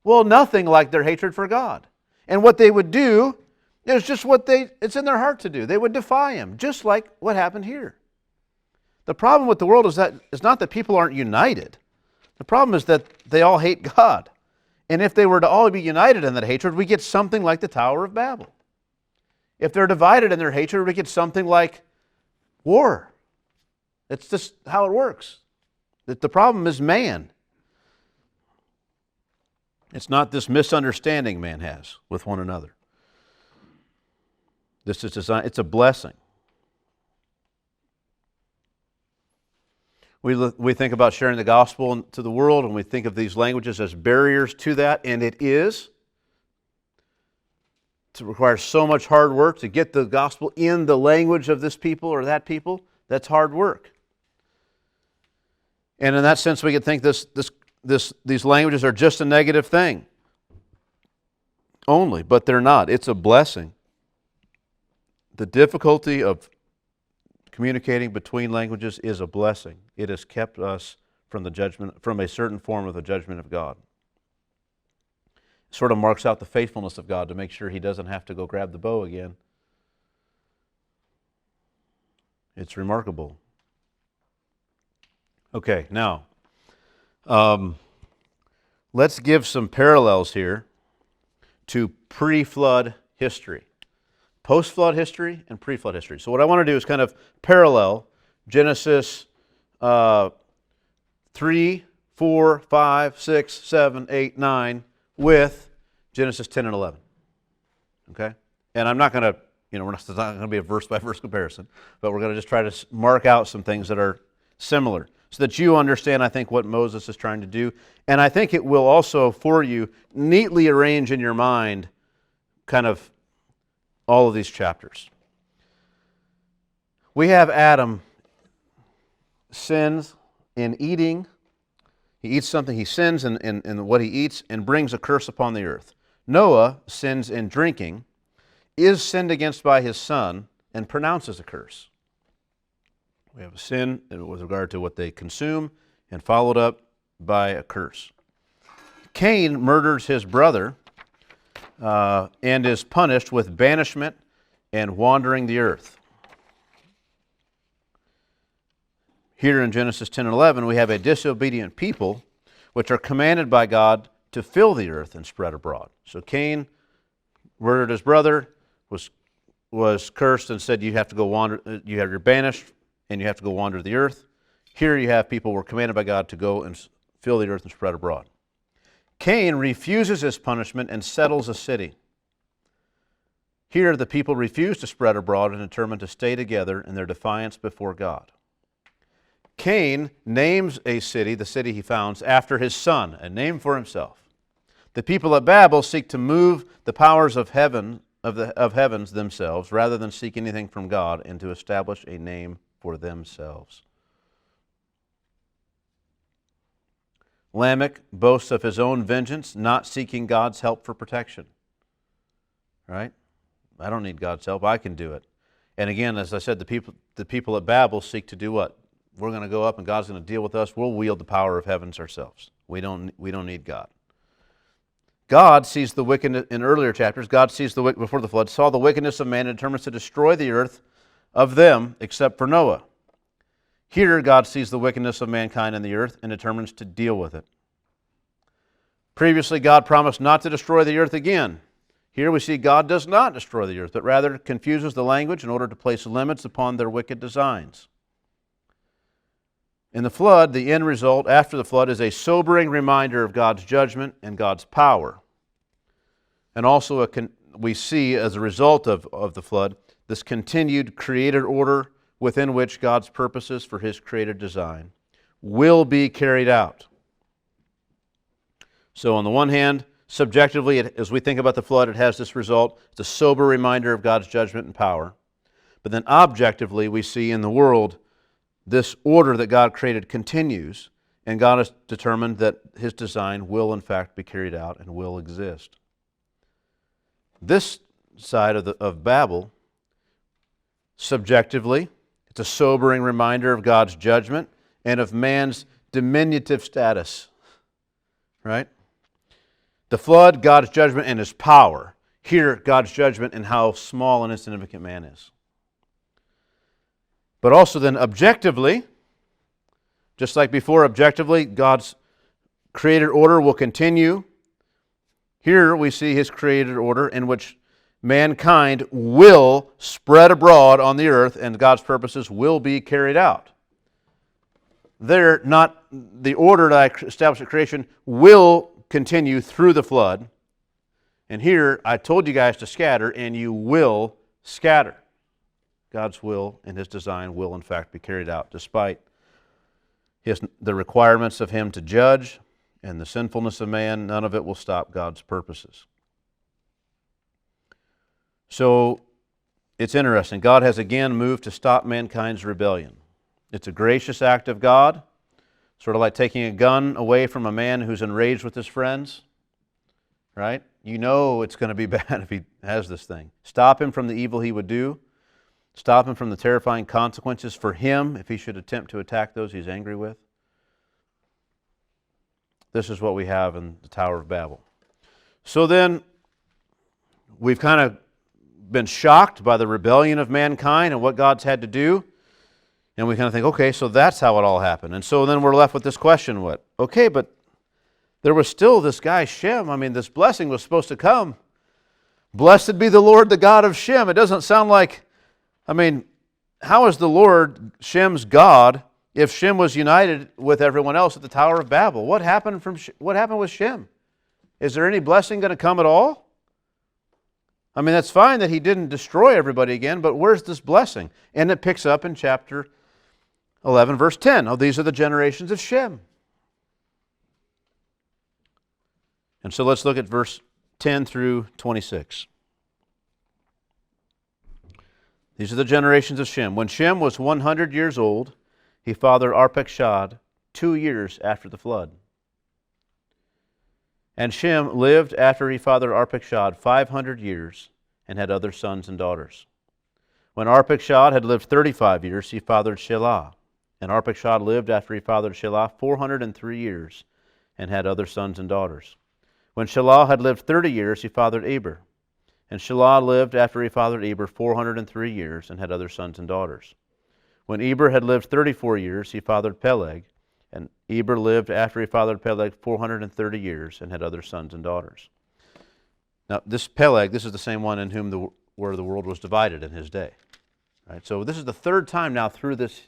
A: Well, nothing like their hatred for God. And what they would do is just it's in their heart to do. They would defy Him, just like what happened here. The problem with the world is not that people aren't united. The problem is that they all hate God. And if they were to all be united in that hatred, we get something like the Tower of Babel. If they're divided in their hatred, we get something like war. It's just how it works. The problem is man. It's not this misunderstanding man has with one another. This is designed, it's a blessing. We think about sharing the gospel to the world, and we think of these languages as barriers to that, and it is. It requires so much hard work to get the gospel in the language of this people or that people. That's hard work. And in that sense, we could think these languages are just a negative thing only, but they're not. It's a blessing. The difficulty of communicating between languages is a blessing. It has kept us from a certain form of the judgment of God. It sort of marks out the faithfulness of God to make sure He doesn't have to go grab the bow again. It's remarkable. Okay, now, let's give some parallels here to pre-flood history. Post-flood history and pre-flood history. So what I want to do is kind of parallel Genesis 3, 4, 5, 6, 7, 8, 9 with Genesis 10 and 11. Okay? And I'm not going to, it's not going to be a verse-by-verse comparison, but we're going to just try to mark out some things that are similar so that you understand, I think, what Moses is trying to do. And I think it will also, for you, neatly arrange in your mind kind of all of these chapters. We have Adam sins in eating. He eats something, he sins in what he eats and brings a curse upon the earth. Noah sins in drinking, is sinned against by his son, and pronounces a curse. We have a sin with regard to what they consume and followed up by a curse. Cain murders his brother and is punished with banishment and wandering the earth. Here in Genesis 10 and 11, we have a disobedient people which are commanded by God to fill the earth and spread abroad. So Cain murdered his brother, was cursed and said, you have to go wander, you're banished and you have to go wander the earth. Here you have people who were commanded by God to go and fill the earth and spread abroad. Cain refuses his punishment and settles a city. Here the people refuse to spread abroad and determine to stay together in their defiance before God. Cain names a city, the city he founds, after his son, a name for himself. The people at Babel seek to move the powers of heavens themselves rather than seek anything from God and to establish a name for themselves. Lamech boasts of his own vengeance, not seeking God's help for protection. Right? I don't need God's help. I can do it. And again, as I said, the people at Babel seek to do what? We're going to go up and God's going to deal with us. We'll wield the power of heavens ourselves. We don't need God. God sees the wickedness in earlier chapters. God sees the wicked before the flood, saw the wickedness of man and determines to destroy the earth of them except for Noah. Here, God sees the wickedness of mankind in the earth and determines to deal with it. Previously, God promised not to destroy the earth again. Here we see God does not destroy the earth, but rather confuses the language in order to place limits upon their wicked designs. In the flood, the end result after the flood is a sobering reminder of God's judgment and God's power. And also we see as a result of the flood, this continued created order within which God's purposes for His created design will be carried out. So on the one hand, subjectively, as we think about the flood, it has this result. It's a sober reminder of God's judgment and power. But then objectively, we see in the world this order that God created continues, and God has determined that His design will in fact be carried out and will exist. This side of Babel, subjectively, it's a sobering reminder of God's judgment and of man's diminutive status. Right? The flood, God's judgment and His power. Here, God's judgment and how small and insignificant man is. But also then objectively, just like before, objectively, God's created order will continue. Here we see His created order in which mankind will spread abroad on the earth and God's purposes will be carried out. There, not the order that I established at creation will continue through the flood. And here, I told you guys to scatter, and you will scatter. God's will and His design will in fact be carried out, despite the requirements of Him to judge and the sinfulness of man. None of it will stop God's purposes. So, it's interesting. God has again moved to stop mankind's rebellion. It's a gracious act of God, sort of like taking a gun away from a man who's enraged with his friends, right? You know it's going to be bad if he has this thing. Stop him from the evil he would do. Stop him from the terrifying consequences for him if he should attempt to attack those he's angry with. This is what we have in the Tower of Babel. So then, we've kind of been shocked by the rebellion of mankind and what God's had to do. And we kind of think, okay, so that's how it all happened. And so then we're left with this question, what? Okay, but there was still this guy Shem. I mean, this blessing was supposed to come. Blessed be the Lord, the God of Shem. It doesn't sound like, I mean, how is the Lord Shem's God if Shem was united with everyone else at the Tower of Babel? What happened with Shem? Is there any blessing going to come at all? I mean, that's fine that he didn't destroy everybody again, but where's this blessing? And it picks up in chapter 11, verse 10. Oh, these are the generations of Shem. And so let's look at verse 10 through 26. These are the generations of Shem. When Shem was 100 years old, he fathered Arpachshad 2 years after the flood. And Shem lived after he fathered Arpachshad 500 years and had other sons and daughters. When Arpachshad had lived 35 years, he fathered Shelah. And Arpachshad lived after he fathered Shelah 403 years and had other sons and daughters. When Shelah had lived 30 years, he fathered Eber. And Shelah lived after he fathered Eber 403 years and had other sons and daughters. When Eber had lived 34 years, he fathered Peleg. And Eber lived after he fathered Peleg 430 years and had other sons and daughters. Now, this Peleg, this is the same one in whom where the world was divided in his day. Right? So this is the third time now through these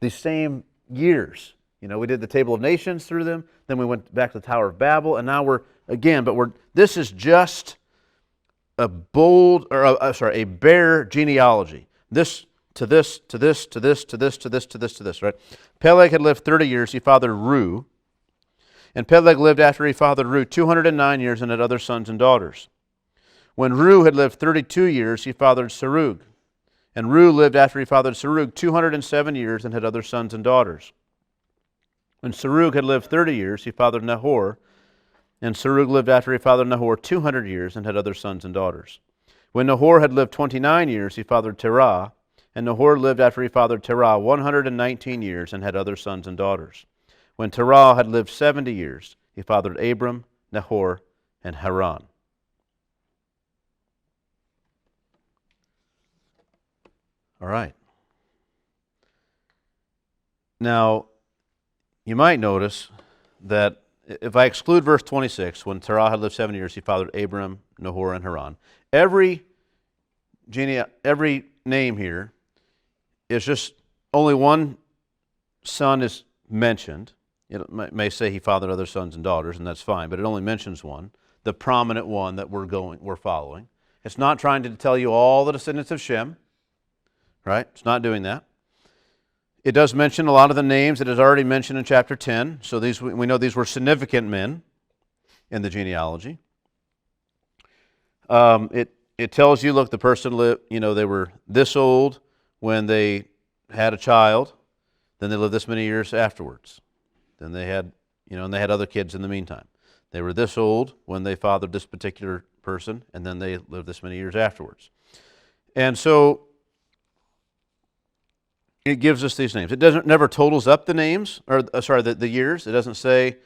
A: same years. You know, we did the Table of Nations through them, then we went back to the Tower of Babel, and now this is just a bare genealogy. This to this, to this, to this, to this, to this, to this, to this, right? Peleg had lived 30 years, he fathered Ru. And Peleg lived after he fathered Ru 209 years and had other sons and daughters. When Ru had lived 32 years, he fathered Serug. And Ru lived after he fathered Serug 207 years and had other sons and daughters. When Serug had lived 30 years, he fathered Nahor, and Serug lived after he fathered Nahor 200 years and had other sons and daughters. When Nahor had lived 29 years, he fathered Terah, and Nahor lived after he fathered Terah 119 years and had other sons and daughters. When Terah had lived 70 years, he fathered Abram, Nahor, and Haran. All right. Now, you might notice that if I exclude verse 26, when Terah had lived 7 years, he fathered Abram, Nahor, and Haran. Every name here is just only one son is mentioned. It may say he fathered other sons and daughters, and that's fine, but it only mentions one, the prominent one that we're following. It's not trying to tell you all the descendants of Shem, right? It's not doing that. It does mention a lot of the names that is already mentioned in chapter 10. So we know these were significant men in the genealogy. It tells you, look, the person lived, they were this old when they had a child, then they lived this many years afterwards. Then they had, and they had other kids in the meantime. They were this old when they fathered this particular person, and then they lived this many years afterwards. And so it gives us these names. It never totals up the names, or the years. It doesn't say,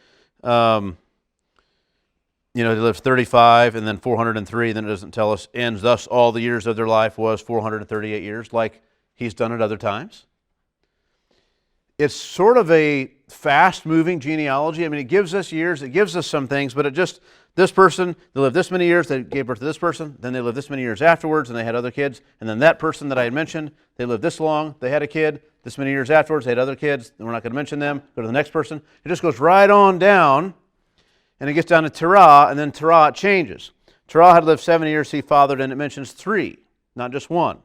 A: they lived 35 and then 403. Then it doesn't tell us, and thus all the years of their life was 438 years, like he's done at other times. It's sort of a fast-moving genealogy. I mean, it gives us years, it gives us some things, but this person, they lived this many years, they gave birth to this person, then they lived this many years afterwards, and they had other kids, and then that person that I had mentioned, they lived this long, they had a kid, this many years afterwards, they had other kids, and we're not going to mention them, go to the next person. It just goes right on down, and it gets down to Terah, and then Terah changes. Terah had lived 7 years, he fathered, and it mentions 3, not just 1.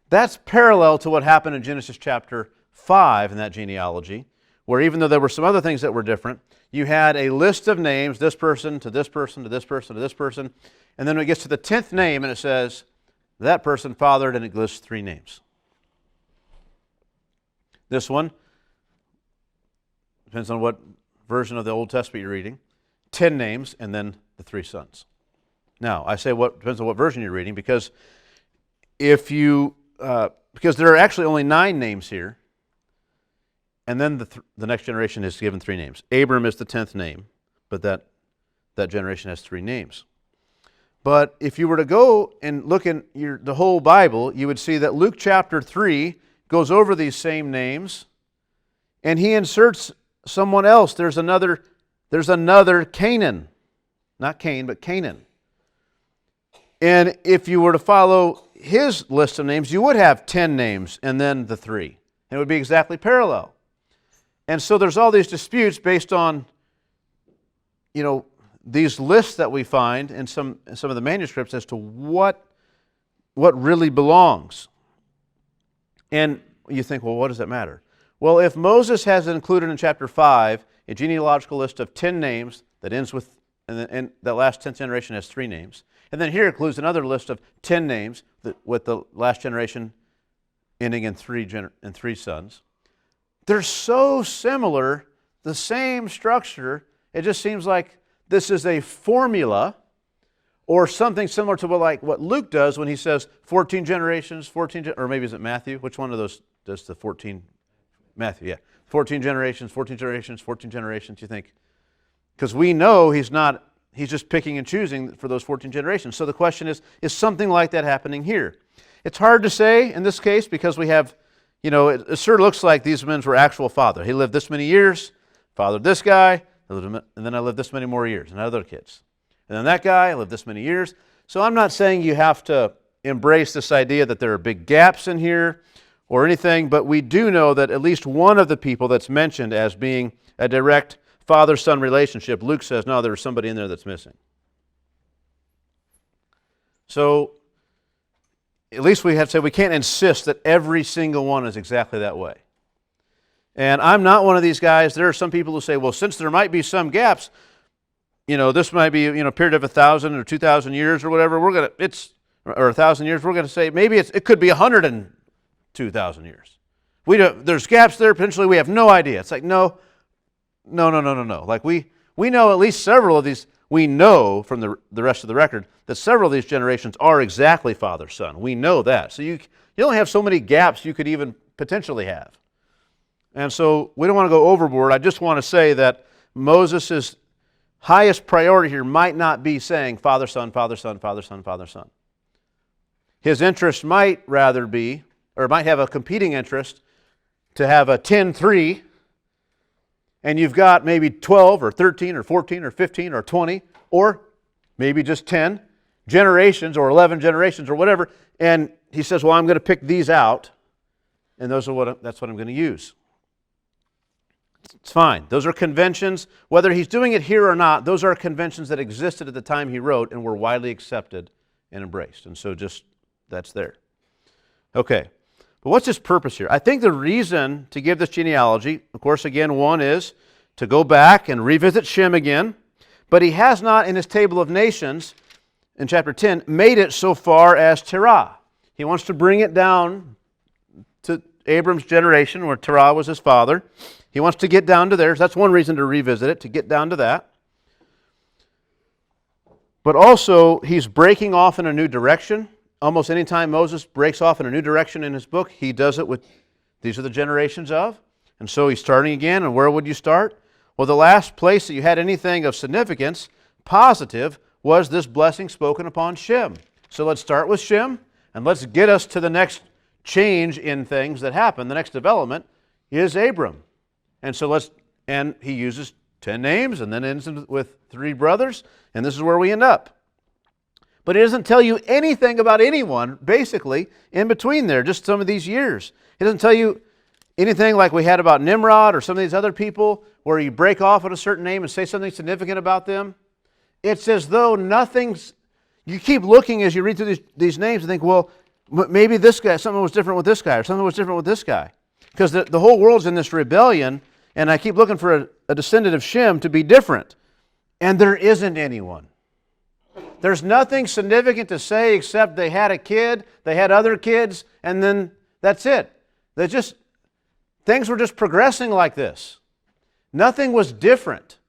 A: That's parallel to what happened in Genesis chapter 5 in that genealogy, where even though there were some other things that were different, you had a list of names, this person to this person to this person to this person, and then it gets to the 10th name and it says, that person fathered, and it lists 3 names. This one, depends on what version of the Old Testament you're reading, 10 names and then the 3 sons. Now, I say depends on what version you're reading, because because there are actually only 9 names here, and then the next generation is given 3 names. Abram is the 10th name, but that generation has 3 names. But if you were to go and look in the whole Bible, you would see that Luke chapter 3 goes over these same names, and he inserts someone else. There's another Canaan. Not Cain, but Canaan. And if you were to follow his list of names, you would have 10 names and then the 3. And it would be exactly parallel. And so there's all these disputes based on, these lists that we find in some of the manuscripts as to what really belongs. And you think, well, what does that matter? Well, if Moses has included in chapter 5 a genealogical list of 10 names that ends with, and that last 10th generation has 3 names, and then here includes another list of 10 names with the last generation ending in 3 sons. They're so similar, the same structure. It just seems like this is a formula or something similar to what Luke does when he says 14 generations, or maybe is it Matthew? Which one of those does the 14? Matthew, yeah. 14 generations, 14 generations, 14 generations, you think. Because we know he's just picking and choosing for those 14 generations. So the question is something like that happening here? It's hard to say in this case because we have, it sure looks like these men were actual father. He lived this many years, fathered this guy, and then I lived this many more years, and other kids. And then that guy lived this many years. So I'm not saying you have to embrace this idea that there are big gaps in here or anything, but we do know that at least one of the people that's mentioned as being a direct father-son relationship, Luke says, no, there's somebody in there that's missing. So at least we have to say we can't insist that every single one is exactly that way. And I'm not one of these guys. There are some people who say, well, since there might be some gaps, this might be a period of 1,000 or 2,000 years or whatever. Or 1,000 years. We're going to say maybe it could be 102,000 years. There's gaps there, potentially we have no idea. It's like, no. Like we know at least several of these, we know from the rest of the record that several of these generations are exactly father, son. We know that. So you only have so many gaps you could even potentially have. And so we don't want to go overboard. I just want to say that Moses' highest priority here might not be saying father, son, father, son, father, son, father, son. His interest might rather be, or might have a competing interest, to have a 10-3, and you've got maybe 12 or 13 or 14 or 15 or 20, or maybe just 10 generations or 11 generations or whatever, and he says, well, I'm going to pick these out, and that's what I'm going to use. It's fine. Those are conventions. Whether he's doing it here or not, those are conventions that existed at the time he wrote and were widely accepted and embraced. And so just, that's there. Okay. But what's his purpose here? I think the reason to give this genealogy, of course, again, one is to go back and revisit Shem again. But he has not, in his table of nations, in chapter 10, made it so far as Terah. He wants to bring it down to Abram's generation, where Terah was his father. He wants to get down to theirs. That's one reason to revisit it, to get down to that. But also, he's breaking off in a new direction. Almost any time Moses breaks off in a new direction in his book, he does it with, these are the generations of. And so he's starting again, and where would you start? Well, the last place that you had anything of significance, positive, was this blessing spoken upon Shem. So let's start with Shem, and let's get us to the next change in things that happen. The next development is Abram. And so and he uses 10 names and then ends with 3 brothers, and this is where we end up. But it doesn't tell you anything about anyone, basically, in between there, just some of these years. It doesn't tell you anything like we had about Nimrod or some of these other people where you break off on a certain name and say something significant about them. It's as though nothing's... You keep looking as you read through these names and think, well, maybe this guy, something was different with this guy, or something was different with this guy. Because the whole world's in this rebellion, and I keep looking for a descendant of Shem to be different. And there isn't anyone. There's nothing significant to say except they had a kid, they had other kids, and then that's it. Things were just progressing like this. Nothing was different.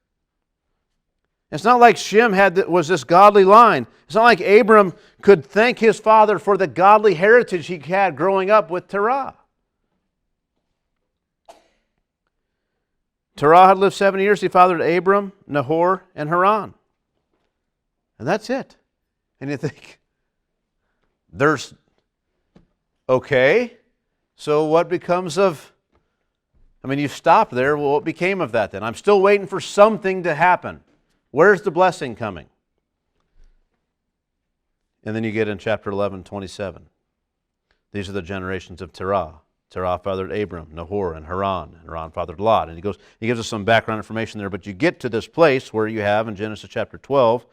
A: It's not like Shem was this godly line. It's not like Abram could thank his father for the godly heritage he had growing up with Terah. Terah had lived 7 years. He fathered Abram, Nahor, and Haran. And that's it. And you think, okay, so what becomes of, you stopped there. Well, what became of that then? I'm still waiting for something to happen. Where's the blessing coming? And then you get in chapter 11, 27. These are the generations of Terah. Terah fathered Abram, Nahor, and Haran. And Haran fathered Lot. And he gives us some background information there. But you get to this place where you have in Genesis chapter 12,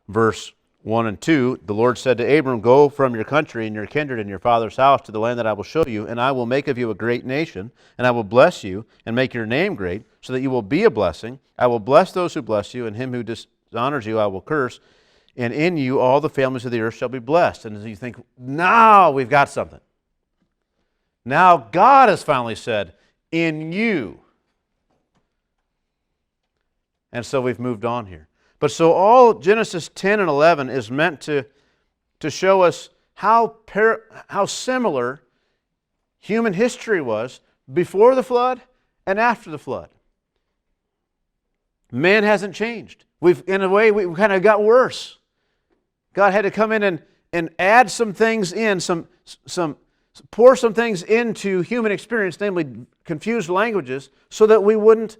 A: verse 1 and 2, the Lord said to Abram, go from your country and your kindred and your father's house to the land that I will show you, and I will make of you a great nation, and I will bless you and make your name great, so that you will be a blessing. I will bless those who bless you, and him who dishonors you I will curse, and in you all the families of the earth shall be blessed. And you think, now we've got something. Now God has finally said, in you. And so we've moved on here. But so all Genesis 10 and 11 is meant to show us how similar human history was before the flood and after the flood. Man hasn't changed. In a way, we kind of got worse. God had to come in and add some things in, pour some things into human experience, namely confused languages, so that we wouldn't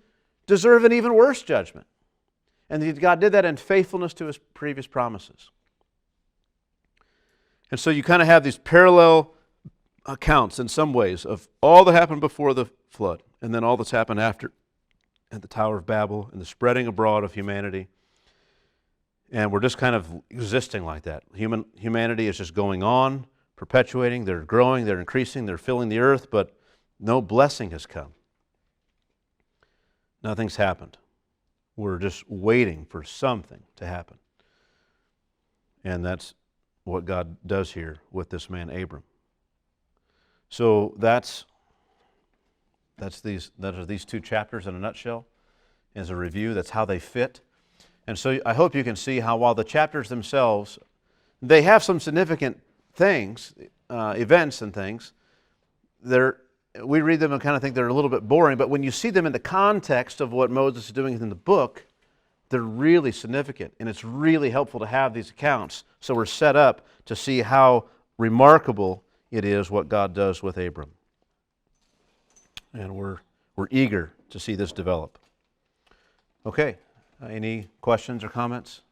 A: deserve an even worse judgment. And God did that in faithfulness to His previous promises. And so you kind of have these parallel accounts in some ways of all that happened before the flood and then all that's happened after at the Tower of Babel and the spreading abroad of humanity. And we're just kind of existing like that. Humanity is just going on, perpetuating. They're growing, they're increasing, they're filling the earth, but no blessing has come. Nothing's happened. We're just waiting for something to happen. And that's what God does here with this man Abram. So that's That are these two chapters in a nutshell. As a review, that's how they fit. And so I hope you can see how while the chapters themselves, they have some significant things, events and things, we read them and kind of think they're a little bit boring, but when you see them in the context of what Moses is doing in the book, they're really significant, and it's really helpful to have these accounts so we're set up to see how remarkable it is what God does with Abram. And we're eager to see this develop. Okay, any questions or comments?